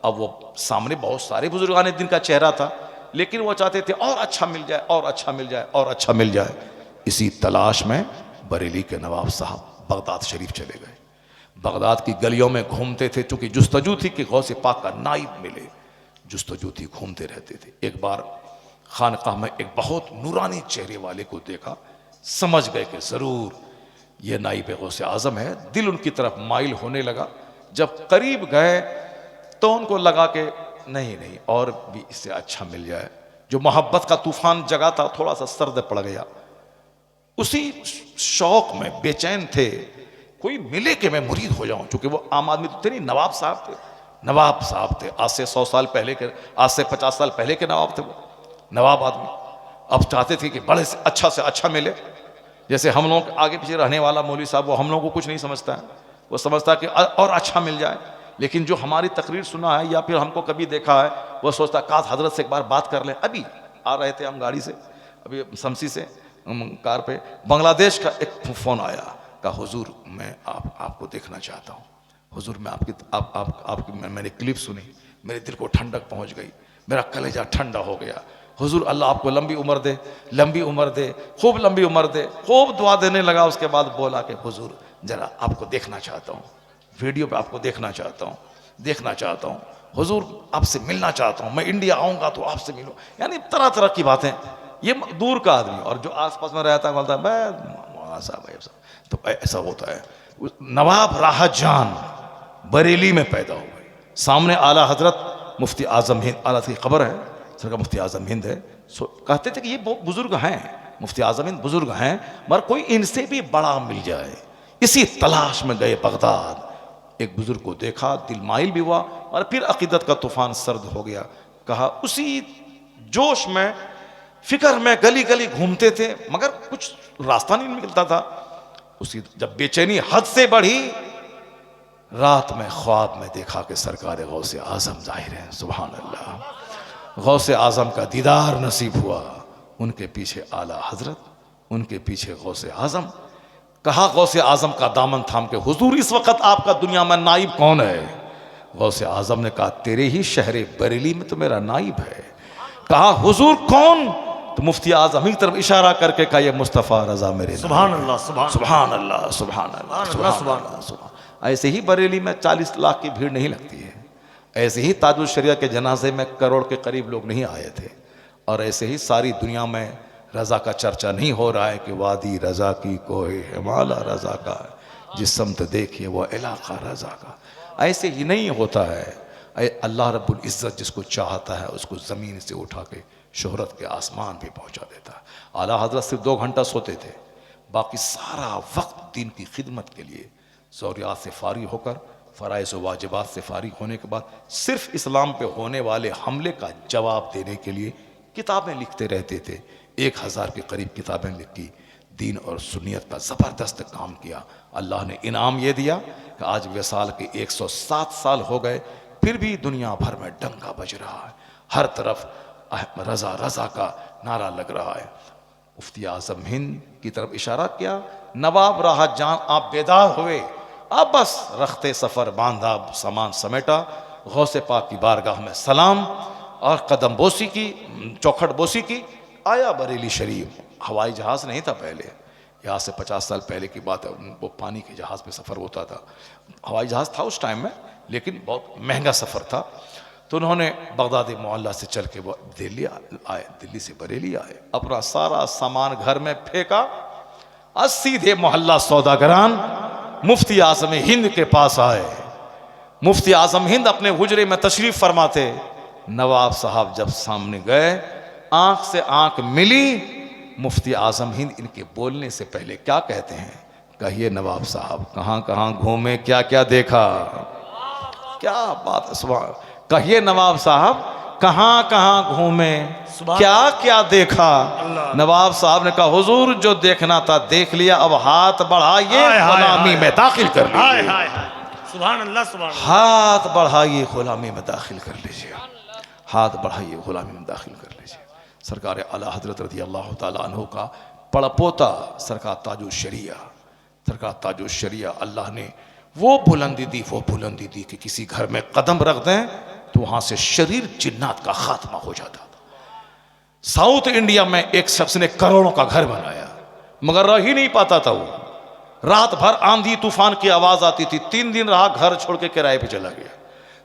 अब वो सामने बहुत सारे बुजुर्गान दिन का चेहरा था, लेकिन वो चाहते थे और अच्छा मिल जाए, और अच्छा मिल जाए, और अच्छा मिल जाए। इसी तलाश में बरेली के नवाब साहब बगदाद शरीफ चले गए। बगदाद की गलियों में घूमते थे, चूंकि जुस्तजू थी कि गौसे पाक का नाइब मिले, जुस्तजू थी, घूमते रहते थे। एक बार खानकाह में एक बहुत नूरानी चेहरे वाले को देखा, समझ गए कि ज़रूर ये नाइब गौसे आज़म है। दिल उनकी तरफ माइल होने लगा। जब करीब गए तो उनको लगा कि नहीं नहीं, और भी इससे अच्छा मिल जाए। जो मोहब्बत का तूफान जगा था थोड़ा सा सर्द पड़ गया। उसी शौक में बेचैन थे, कोई मिले कि मैं मुरीद हो जाऊं, क्योंकि वो आम आदमी तो थे नहीं, नवाब साहब थे। नवाब साहब थे, आज से 100 साल पहले के, आज से 50 साल पहले के नवाब थे वो, नवाब आदमी। अब चाहते थे कि बड़े से अच्छा मिले। जैसे हम लोग आगे पीछे रहने वाला मौलवी साहब, वो हम लोगों को कुछ नहीं समझता है, वो समझता है कि और अच्छा मिल जाए। लेकिन जो हमारी तकरीर सुना है या फिर हमको कभी देखा है, वो सोचता काश हजरत से एक बार बात कर लें। अभी आ रहे थे हम गाड़ी से, अभी शमसी से कार पे, बांग्लादेश का एक फ़ोन आया, कहा हुजूर मैं आपको देखना चाहता हूँ। हुजूर मैं आपकी मैंने क्लिप सुनी, मेरे दिल को ठंडक पहुँच गई, मेरा कलेजा ठंडा हो गया। हुजूर अल्लाह आपको लंबी उम्र दे, लंबी उम्र दे, खूब लंबी उम्र दे। खूब दुआ देने लगा। उसके बाद बोला कि हुजूर जरा आपको देखना चाहता हूँ, वीडियो पे आपको देखना चाहता हूँ, हुजूर आपसे मिलना चाहता हूँ, मैं इंडिया आऊँगा तो आपसे मिलूँ। यानी तरह तरह की बातें। ये दूर का आदमी, और जो आसपास में रहता है बोलता है मैं मौलाना साहब। तो ऐसा होता है। नवाब राहत जान बरेली में पैदा हुए। सामने आला हजरत मुफ्ती आजम हिंद, आला की खबर है, सरकार मुफ्ती आजम हिंद है। कहते थे कि ये बहुत बुजुर्ग हैं, मुफ्ती आजम हिंद बुजुर्ग हैं, मगर कोई इनसे भी बड़ा मिल जाए। इसी तलाश में गए बगदाद। एक बुजुर्ग को देखा, दिल माइल भी हुआ, और फिर अकीदत का तूफान सर्द हो गया। कहा उसी जोश में, फिक्र में गली गली घूमते थे, मगर कुछ रास्ता नहीं मिलता था। उसी जब बेचैनी हद से बढ़ी, रात में ख्वाब में देखा कि सरकार गौसे आजम जाहिर है। सुभान अल्लाह। गौसे आजम का दीदार नसीब हुआ। उनके पीछे आला हजरत, उनके पीछे गौसे आजम। कहा गौसे आजम का दामन थाम के, हुजूर इस वक्त आपका दुनिया में नाइब कौन है? गौसे आजम ने कहा तेरे ही शहर बरेली में तो मेरा नाइब है। कहा हुजूर कौन? तो मुफ्ती आजम की तरफ इशारा करके कहा ये मुस्तफ़ा रजा मेरे। सुभान अल्लाह, सुभान अल्लाह, सुभान अल्लाह, सुभान अल्लाह। ऐसे ही बरेली में 40 लाख की भीड़ नहीं लगती है। ऐसे ही ताजुल शरिया के जनाजे में करोड़ के करीब लोग नहीं आए थे। और ऐसे ही सारी दुनिया में रज़ा का चर्चा नहीं हो रहा है कि वादी रज़ा की कोई हिमालय रज़ा का, जिस समत देखिए वो इलाका रज़ा का। ऐसे ही नहीं होता है। अल्लाह रब्बुल इज़्ज़त जिसको चाहता है उसको ज़मीन से उठा के शोहरत के आसमान पे पहुंचा देता है। आला हज़रत सिर्फ 2 घंटा सोते थे, बाकी सारा वक्त दीन की खिदमत के लिए ज़रूरियात से फारिग होकर, फ़राइज़ व वाजिबात से फारिग होने के बाद सिर्फ इस्लाम पे होने वाले हमले का जवाब देने के लिए किताबें लिखते रहते थे। 1000 के करीब किताबें लिखी, दीन और सुन्नियत का ज़बरदस्त काम किया। अल्लाह ने इनाम ये दिया कि आज विसाल के 107 साल हो गए, फिर भी दुनिया भर में डंका बज रहा है। हर तरफ रज़ा रज़ा का नारा लग रहा है। मुफ्ती आज़म हिंद की तरफ इशारा किया, नवाब राहत जान आप बेदार हुए, आप बस रखते सफ़र बांधा, सामान समेटा, गौसे पाक की बारगाह में सलाम और कदम बोसी की, चौखट बोसी की, आया बरेली शरीफ। हवाई जहाज़ नहीं था पहले, यहाँ से 50 साल पहले की बात है। वो पानी के जहाज़ पे सफ़र होता था। हवाई जहाज़ था उस टाइम में, लेकिन बहुत महंगा सफ़र था। तो उन्होंने बगदादी मोहल्ला से चल के वो दिल्ली आए, दिल्ली से बरेली आए, अपना सारा सामान घर में फेंका और सीधे मोहल्ला सौदागरान मुफ्ती आज़म हिंद के पास आए। मुफ्ती आज़म हिंद अपने हुजरे में तशरीफ़ फरमाते। नवाब साहब जब सामने गए, आंख से आंख मिली। मुफ्ती आज़म हिंद इनके बोलने से पहले क्या कहते हैं? कहिए नवाब साहब कहाँ कहाँ घूमे, क्या क्या देखा? क्या बात है, सुभान। कहिए नवाब साहब कहाँ कहाँ घूमे, क्या क्या देखा? नवाब साहब ने कहा हुजूर जो देखना था देख लिया, अब हाथ बढ़ाइए गुलामी में दाखिल कर लीजिए। सुभान अल्लाह, सुभान अल्लाह। हाथ बढ़ाइए गुलामी में दाखिल कर लीजिए, हाथ बढ़ाइए गुलामी में दाखिल कर लीजिए। सरकार आला हजरत रज़ी अल्लाह ताला अन्हु का पड़पोता सरकार ताजुल शरिया, सरकार ताजुल शरिया, अल्लाह ने वो बुलंदी दी कि किसी घर में कदम रख दें तो वहां से शरीर जिन्नात का खात्मा हो जाता था। साउथ इंडिया में एक शख्स ने करोड़ों का घर बनाया, मगर रह ही नहीं पाता था वो, रात भर आंधी तूफान की आवाज आती थी। 3 दिन रहा, घर छोड़ के किराए पे चला गया।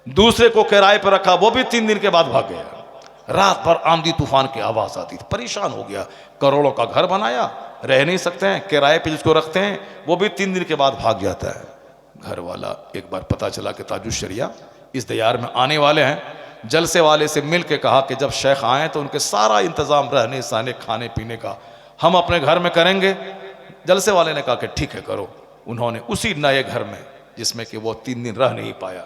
दूसरे को किराए पे रखा, वो भी 3 दिन के बाद भाग गया। रात भर आंधी तूफान की आवाज आती थी, परेशान हो गया। करोड़ों का घर बनाया, रह नहीं सकते हैं, किराए पे जिसको रखते हैं वो भी 3 दिन के बाद भाग जाता है। घर वाला एक बार पता चला कि ताजुश शरिया इस दयार में आने वाले हैं, जलसे वाले से मिल के कहा कि जब शेख आए तो उनके सारा इंतजाम रहने सहने खाने पीने का हम अपने घर में करेंगे। जलसे वाले ने कहा कि ठीक है करो। उन्होंने उसी नए घर में, जिसमें कि वो 3 दिन रह नहीं पाया,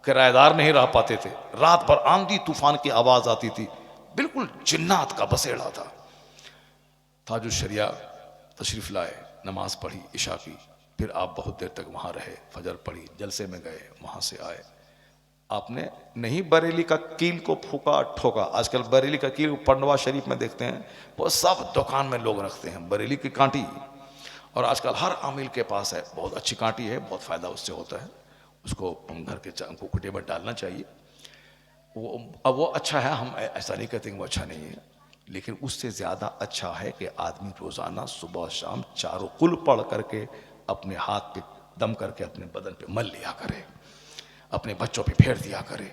किराएदार नहीं रह पाते थे, रात भर आंधी तूफान की आवाज आती थी, बिल्कुल जिन्नात का बसेड़ा था। ताजुश शरिया तशरीफ लाए, नमाज पढ़ी इशा की, फिर आप बहुत देर तक वहां रहे, फजर पढ़ी, जलसे में गए, वहां से आए। आपने नहीं बरेली का कील को फूका ठोका। आजकल बरेली का कील पंडवा शरीफ में देखते हैं, वो सब दुकान में लोग रखते हैं, बरेली की कांटी। और आजकल हर आमिल के पास है, बहुत अच्छी कांटी है, बहुत फायदा उससे होता है। उसको घर के कुटे में डालना चाहिए। अब वो अच्छा है, हम ऐसा नहीं कहते कि वो अच्छा नहीं है, लेकिन उससे ज़्यादा अच्छा है कि आदमी रोज़ाना सुबह शाम चारों कुल पढ़ करके अपने हाथ पे दम करके अपने बदन पे मल लिया करे, अपने बच्चों पे फेर दिया करे।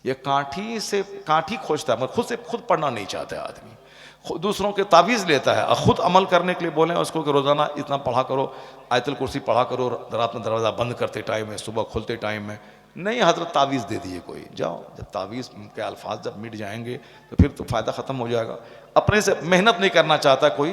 ये काठी से काठी खोजता है, मगर खुद पढ़ना नहीं चाहता है आदमी, खुद दूसरों के तावीज़ लेता है। और खुद अमल करने के लिए बोलें उसको कि रोज़ाना इतना पढ़ा करो, आयतुल कुर्सी पढ़ा करो, रात में दरवाज़ा बंद करते टाइम में, सुबह खुलते टाइम में। नहीं हजरत तावीज़ दे दिए कोई, जाओ, जब तावीज़ के अल्फाज जब मिट जाएंगे तो फिर तो फ़ायदा ख़त्म हो जाएगा। अपने से मेहनत नहीं करना चाहता कोई।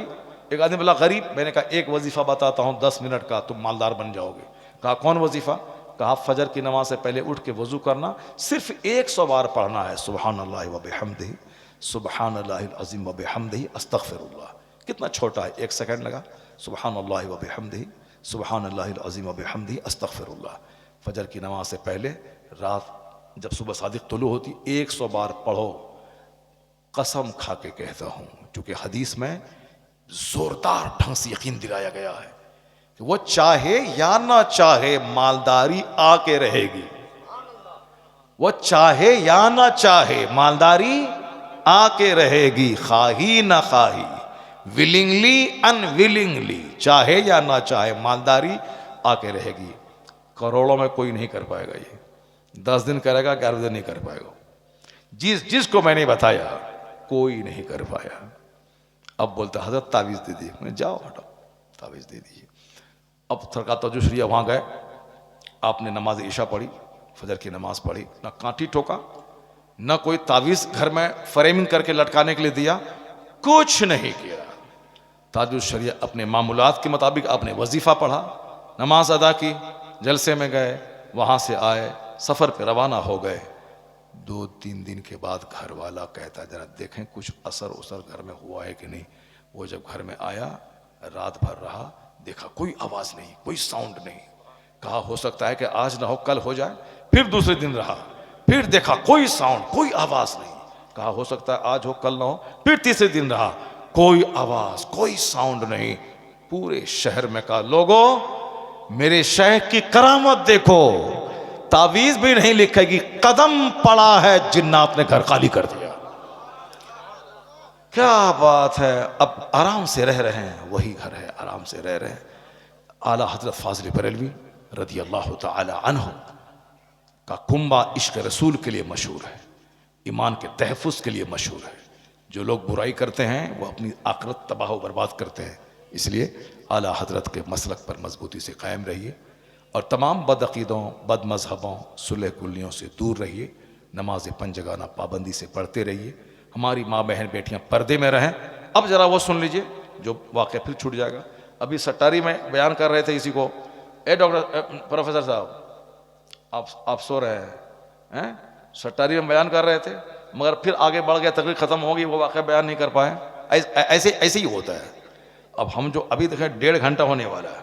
एक आदमी बोला गरीब, मैंने कहा एक वजीफ़ा बताता हूँ 10 मिनट का, तुम मालदार बन जाओगे। कहा कौन वजीफ़ा? कहा फजर की नमाज से पहले उठ के वज़ू करना, सिर्फ 100 बार पढ़ना है, सुबहानल्लाह व बिहम्दिही, सुबहानल्लाहिल अज़ीम व बिहम्दिही, अस्तग़फिरुल्लाह। कितना छोटा है, 1 सेकंड लगा, सुबहानल्लाह व बिहम्दिही, सुबहानल्लाहिल अज़ीम व बिहम्दिही, अस्तग़फिरुल्लाह। फजर की नमाज से पहले रात जब सुबह सादिक तुलू होती 100 बार पढ़ो। कसम खा के कहता हूँ, क्योंकि हदीस में जोरदार ढंग से यकीन दिलाया गया है कि वो चाहे या ना चाहे मालदारी आके रहेगी। वो चाहे या ना चाहे मालदारी आके रहेगी, खाही ना खाही, विलिंगली अनविलिंगली, चाहे या ना चाहे मालदारी आके रहेगी। करोड़ों में कोई नहीं कर पाएगा ये, 10 दिन करेगा, 11 दिन नहीं कर पाएगा। जिसको मैंने बताया कोई नहीं कर पाया। अब बोलता हजरत तावीज़ दे दिए, मैं जाओ हटाओ तावीज़ दे दीजिए। अब थरका ताजुश शरिया वहाँ गए, आपने नमाज इशा पढ़ी, फजर की नमाज पढ़ी, ना कांटी ठोका, ना कोई तावीज़ घर में फ्रेमिंग करके लटकाने के लिए दिया, कुछ नहीं किया। ताजुश शरिया अपने मामूलात के मुताबिक आपने वजीफ़ा पढ़ा, नमाज अदा की, जलसे में गए, वहाँ से आए, सफ़र पे रवाना हो गए। 2-3 दिन के बाद घर वाला कहता जरा देखें कुछ असर उसर घर में हुआ है कि नहीं। वो जब घर में आया, रात भर रहा, देखा कोई आवाज़ नहीं, कोई साउंड नहीं। कहा हो सकता है कि आज ना हो कल हो जाए। फिर दूसरे दिन रहा, फिर देखा कोई साउंड, कोई आवाज़ नहीं। कहा हो सकता है आज हो कल ना हो। फिर तीसरे दिन रहा, कोई आवाज़, कोई साउंड नहीं। पूरे शहर में कहा लोगों मेरे शेख की करामत देखो, तावीज़ भी नहीं लिखेगी, कदम पड़ा है, जिन्नात ने घर खाली कर दिया। क्या बात है, अब आराम से रह रहे हैं, वही घर है, आराम से रह रहे हैं। आला हजरत फाजिल बरेलवी रदी अल्लाह ताला अन्हु का कुंबा इश्क रसूल के लिए मशहूर है, ईमान के तहफ़्फ़ुज़ के लिए मशहूर है। जो लोग बुराई करते हैं वो अपनी आखिरत तबाह व बर्बाद करते हैं। इसलिए आला हजरत के मसलक पर मजबूती से कायम रहिए और तमाम बदअक़ीदों, बद मज़हबों, सुलह कुल्लियों से दूर रहिए। नमाज पंजगाना पाबंदी से पढ़ते रहिए। हमारी माँ बहन बेटियाँ पर्दे में रहें। अब ज़रा वो सुन लीजिए जो वाक़या फिर छूट जाएगा। अभी सट्टारी में बयान कर रहे थे इसी को, ए डॉक्टर प्रोफेसर साहब आप सो रहे हैं? सट्टारी में बयान कर रहे थे, मगर फिर आगे बढ़ गया, तकरीर ख़त्म हो गई, वो वाक़या बयान नहीं कर पाए। ऐसे ही होता है। अब हम जो अभी देखें 1.5 घंटा होने वाला है,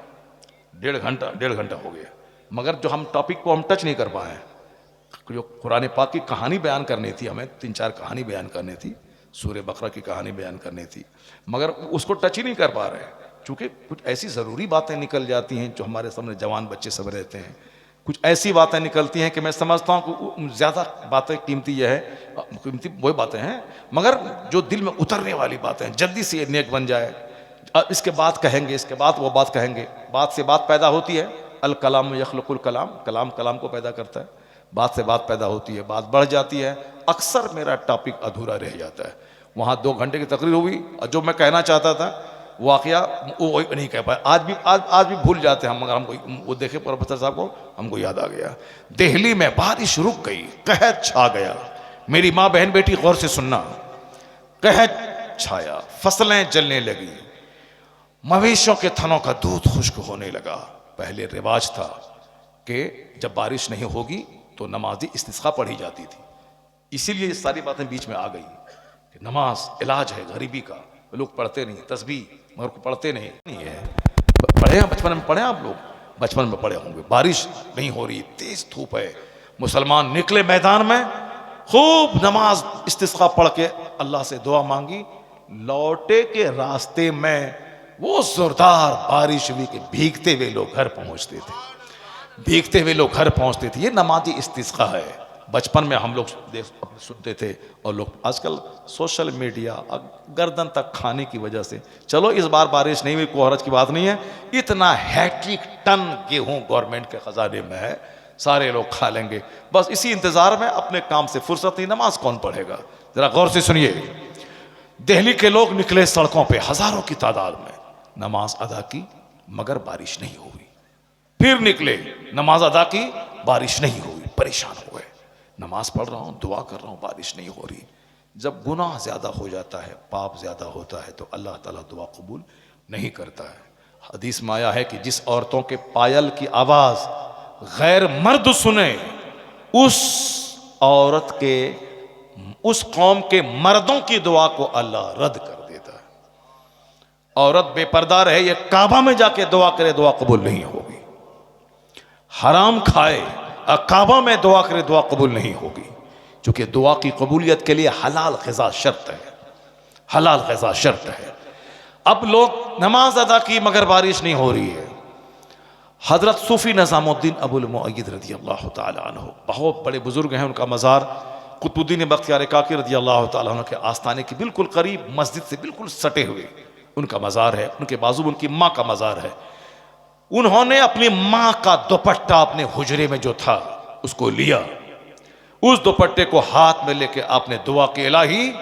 1.5 घंटा हो गया, मगर जो हम टॉपिक को हम टच नहीं कर पाए। जो कुरान पाक की कहानी बयान करनी थी, हमें 3-4 कहानी बयान करनी थी, सूरह बकरा की कहानी बयान करनी थी, मगर उसको टच ही नहीं कर पा रहे, क्योंकि कुछ ऐसी ज़रूरी बातें निकल जाती हैं जो हमारे सामने जवान बच्चे सब रहते हैं। कुछ ऐसी बातें निकलती हैं कि मैं समझता हूँ कि ज़्यादा बातें कीमती ये है, कीमती वही बातें हैं, मगर जो दिल में उतरने वाली बातें हैं, जल्दी से ये नेक बन जाए, अब इसके बाद कहेंगे, इसके बाद वो बात कहेंगे। बात से बात पैदा होती है, अल कलाम यखलुकुल कलाम, कलाम कलाम को पैदा करता है। बात से बात पैदा होती है, बात बढ़ जाती है। अक्सर मेरा टॉपिक अधूरा रह जाता है। वहाँ 2 घंटे की तकरीर हुई और जो मैं कहना चाहता था वाकया वो नहीं कह पाया। आज भी भूल जाते हैं हम, मगर हमको वो देखे प्रोफेसर साहब को, हमको याद आ गया। दिल्ली में बारिश रुक गई, कहत छा गया। मेरी माँ बहन बेटी गौर से सुनना, कहत छाया, फसलें जलने लगी, मवेशियों के थनों का दूध खुश्क होने लगा। पहले रिवाज था कि जब बारिश नहीं होगी तो नमाजी इस्तिस्का पढ़ी जाती थी, इसीलिए ये सारी बातें बीच में आ गई कि नमाज इलाज है गरीबी का। लोग पढ़ते नहीं, तस्बीह मगर पढ़ते नहीं है। पढ़े हैं बचपन में, पढ़े आप लोग बचपन में पढ़े होंगे। बारिश नहीं हो रही, तेज धूप है, मुसलमान निकले मैदान में, खूब नमाज इस्तिस्का पढ़ के अल्लाह से दुआ मांगी। लौटे के रास्ते में वो जोरदार बारिश हुई कि भीगते हुए लोग घर पहुंचते थे, भीगते हुए लोग घर पहुंचते थे। ये नमाजी इस्तिस्का है। बचपन में हम लोग सुनते थे, और लोग आजकल सोशल मीडिया गर्दन तक खाने की वजह से, चलो इस बार बारिश नहीं हुई, कोई हरज की बात नहीं है। इतना हैट्रिक टन गेहूं गवर्नमेंट के खजाने में है, सारे लोग खा लेंगे। बस इसी इंतजार में अपने काम से फुर्सत नहीं, नमाज कौन पढ़ेगा? जरा गौर से सुनिए। दिल्ली के लोग निकले सड़कों पे हजारों की तादाद में, नमाज अदा की मगर बारिश नहीं हुई। फिर निकले, नमाज अदा की, बारिश नहीं हुई, परेशान हो गए। नमाज पढ़ रहा हूं, दुआ कर रहा हूं, बारिश नहीं हो रही। जब गुनाह ज्यादा हो जाता है, पाप ज्यादा होता है, तो अल्लाह ताला दुआ कबूल नहीं करता है। हदीस में आया है कि जिस औरतों के पायल की आवाज गैर मर्द सुने, उस औरत के, उस कौम के मर्दों की दुआ को अल्लाह रद्द कर देता है। औरत बेपर्दा रहे, ये काबा में जाके दुआ करे, दुआ कबूल नहीं होगी। हराम खाए, काबा में दुआ करे, दुआ कबूल नहीं होगी। क्योंकि दुआ की कबूलियत के लिए हलाल ग़िज़ा शर्त है, हलाल ग़िज़ा शर्त है। अब लोग नमाज अदा की मगर बारिश नहीं हो रही है। हजरत सूफी निज़ामुद्दीन अबुल मुअय्यिद रज़ी अल्लाह ताला अन्हु, बहुत बड़े बुजुर्ग हैं, उनका मज़ार कुतुबुद्दीन बख्तियार काकी रज़ी अल्लाह ताला अन्हु के आस्थाने के बिल्कुल करीब, मस्जिद से बिल्कुल सटे हुए उनका मज़ार है। उनके बाजू उनकी माँ का मज़ार है। उन्होंने अपनी माँ का दुपट्टा अपने हुजरे में जो था उसको लिया, उस दुपट्टे को हाथ में लेके आपने दुआ की, इलाही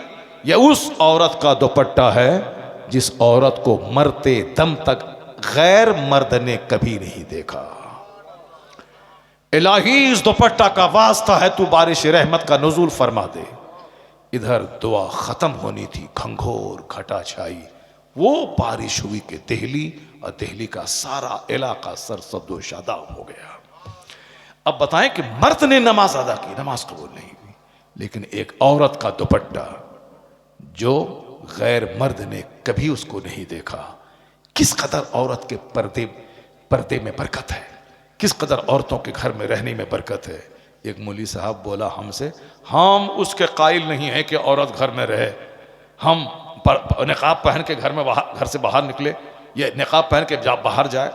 यह उस औरत का दुपट्टा है जिस औरत को मरते दम तक गैर मर्द ने कभी नहीं देखा। इलाही इस दुपट्टा का वास्ता है, तू बारिश रहमत का नुज़ूल फरमा दे। इधर दुआ खत्म होनी थी, घंघोर घटा छाई, वो बारिश हुई कि दिल्ली और दिल्ली का सारा इलाका सरसब्दो शादाब हो गया। अब बताएं कि मर्द ने नमाज अदा की, नमाज कबूल नहीं हुई, लेकिन एक औरत का दुपट्टा जो गैर मर्द ने कभी उसको नहीं देखा। किस कदर औरत के पर्दे में बरकत है, किस कदर औरतों के घर में रहने में बरकत है। एक मौलवी साहब बोला हमसे, हम उसके कायल नहीं है कि औरत घर में रहे, हम निकाब पहन के घर से बाहर निकले, ये निकाब पहन के बाहर जाए।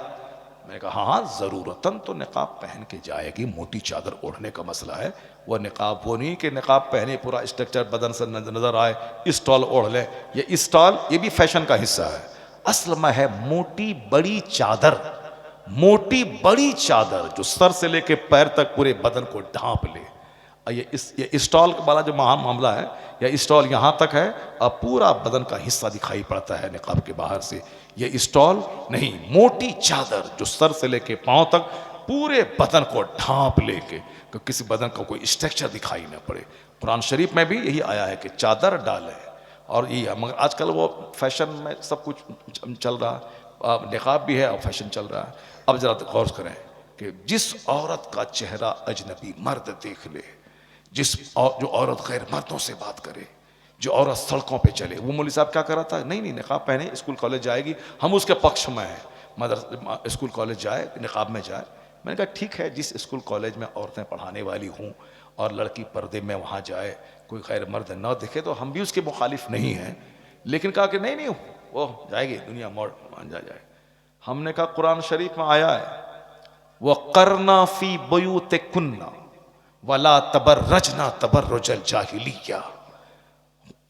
मैंने कहा हाँ ज़रूरतन तो निकाब पहन के जाएगी, मोटी चादर ओढ़ने का मसला है। वह निकाब वो नहीं कि निकाब पहने पूरा स्ट्रक्चर बदन से नज़र आए, स्टॉल ओढ़ ले। ये स्टॉल ये भी फैशन का हिस्सा है। असल में है मोटी बड़ी चादर, मोटी बड़ी चादर जो सर से लेके पैर तक पूरे बदन को ढांप ले। ये स्टॉल वाला जो मामला है, या स्टॉल यहाँ तक है और पूरा बदन का हिस्सा दिखाई पड़ता है निकाब के बाहर से। ये स्टॉल नहीं, मोटी चादर जो सर से लेके पांव तक पूरे बदन को ढांप लेके, तो किसी बदन का कोई स्ट्रक्चर दिखाई न पड़े। कुरान शरीफ में भी यही आया है कि चादर डाले, और ये मगर आजकल वो फैशन में सब कुछ चल रहा, निकाब भी है और फैशन चल रहा है। अब जरा गौर करें कि जिस औरत का चेहरा अजनबी मर्द देख ले, जो औरत गैर मर्दों से बात करे, जो औरत सड़कों पे चले, वो मौलवी साहब क्या कर रहा था, नहीं निकाब पहने स्कूल कॉलेज जाएगी, हम उसके पक्ष में हैं, मदर स्कूल कॉलेज जाए, निकाब में जाए। मैंने कहा ठीक है, जिस स्कूल कॉलेज में औरतें पढ़ाने वाली हों और लड़की पर्दे में वहाँ जाए, कोई गैर मर्द न दिखे, तो हम भी उसके मुखालिफ नहीं हैं। लेकिन कहा कि नहीं वो जाएगी दुनिया मोड़ मान जाए। हमने कहा कुरान शरीफ में आया है, वह करना फी बुयूतिकुन्ना वला तबर्रजना तबर्रुजल जाहिलिया।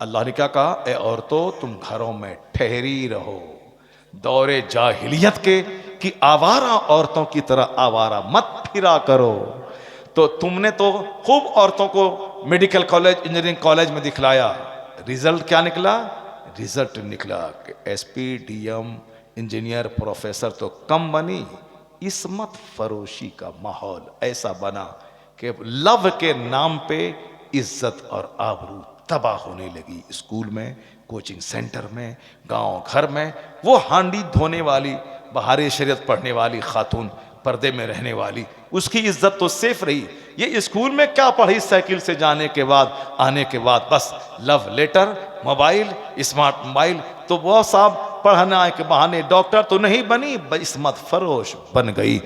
अल्लाह ने क्या कहा, ए औरतों तुम घरों में ठहरी रहो, दौरे जाहिलियत के कि आवारा औरतों की तरह आवारा मत फिरा करो। तो तुमने तो खूब औरतों को मेडिकल कॉलेज, इंजीनियरिंग कॉलेज में दिखलाया, रिजल्ट क्या निकला? रिजल्ट निकला कि एसपी, डीएम, इंजीनियर, प्रोफेसर तो कम बनी, इस्मत फरोशी का माहौल ऐसा बना कि लव के नाम पे इज्जत और आबरू तबाह होने लगी। स्कूल में, कोचिंग सेंटर में, गांव घर में वो हांडी धोने वाली, बहारे शरीयत पढ़ने वाली खातून, पर्दे में रहने वाली, उसकी इज्जत तो सेफ रही। ये स्कूल में क्या पढ़ी? साइकिल से जाने के बाद, आने के बाद बस love letter, mobile, smart mobile. तो वो साहब पढ़ना के बहाने डॉक्टर तो नहीं बनी, इस्मत फरोश बन गई।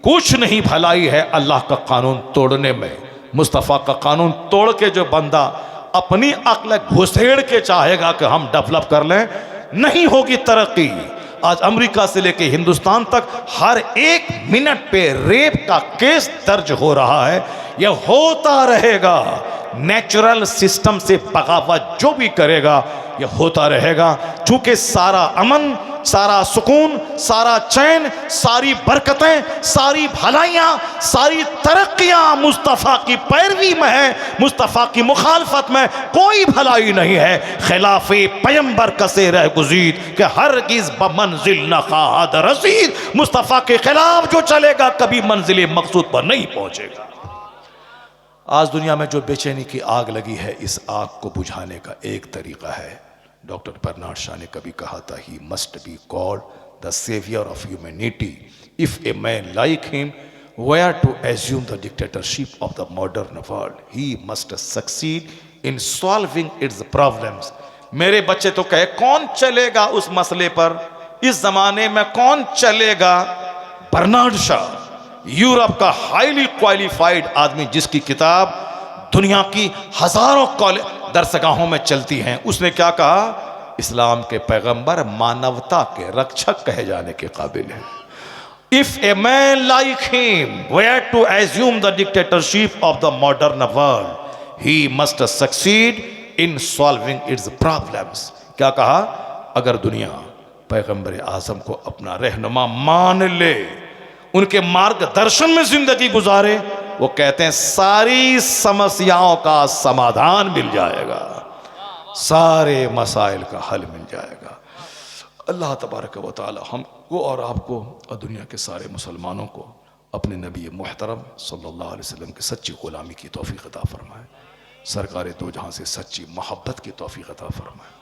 कुछ नहीं भलाई है अल्लाह का कानून तोड़ने में। मुस्तफ़ा का कानून तोड़ के जो बंदा अपनी अक्ल घुसेड़ के चाहेगा कि हम डेवलप कर लें, नहीं होगी तरक्की। आज अमेरिका से लेके हिंदुस्तान तक हर एक मिनट पे रेप का केस दर्ज हो रहा है। यह होता रहेगा। नेचुरल सिस्टम से बगावत जो भी करेगा यह होता रहेगा। चूंकि सारा अमन, सारा सुकून, सारा चैन, सारी बरकतें, सारी भलाइयाँ, सारी तरक्कियाँ मुस्तफ़ा की पैरवी में है, मुस्तफ़ा की मुखालफत में कोई भलाई नहीं है। खिलाफे पैगंबर कसे रह गुज़ीद कि हरगिज़ बमंजिल न खाद रसीद। मुस्तफ़ा के खिलाफ जो चलेगा कभी मंजिल मकसूद पर नहीं पहुँचेगा। आज दुनिया में जो बेचैनी की आग लगी है, इस आग को बुझाने का एक तरीका है। डॉक्टर बर्नार्ड शॉ ने कभी कहा था, he must be called the saviour of humanity if a man like him were to assume the dictatorship of the modern world, he must succeed in solving its problems. मेरे बच्चे तो कहे कौन चलेगा उस मसले पर, इस जमाने में कौन चलेगा? बर्नार्ड शॉ, यूरोप का हाईली क्वालिफाइड आदमी, जिसकी किताब दुनिया की हजारों दरसगाहों में चलती हैं, उसने क्या कहा? इस्लाम के पैगंबर मानवता के रक्षक कहे जाने के काबिल है। If a man like him were to assume the dictatorship of the modern world, he must succeed in solving its problems. क्या कहा? अगर दुनिया पैगंबर आजम को अपना रहनुमा मान ले, उनके मार्गदर्शन में जिंदगी गुजारे, वो कहते हैं सारी समस्याओं का समाधान मिल जाएगा, सारे मसाइल का हल मिल जाएगा। अल्लाह तबारक व तआला हमको और आपको और दुनिया के सारे मुसलमानों को अपने नबी मुहतरम सल्लल्लाहु अलैहि वसल्लम की सच्ची गुलामी की तौफीक अता फरमाए। सरकार दो जहां से सच्ची मोहब्बत की तौफीक अता फरमाए।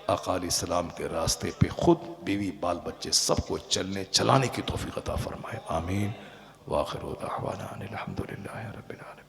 आका अलैहिस्सलाम के रास्ते पे खुद, बीवी, बाल बच्चे सबको चलने चलाने की तौफीक अता फरमाए। आमीन। व आखिरु दाअवाना अनिल हम्दुलिल्लाहि रब्बिल आलमीन।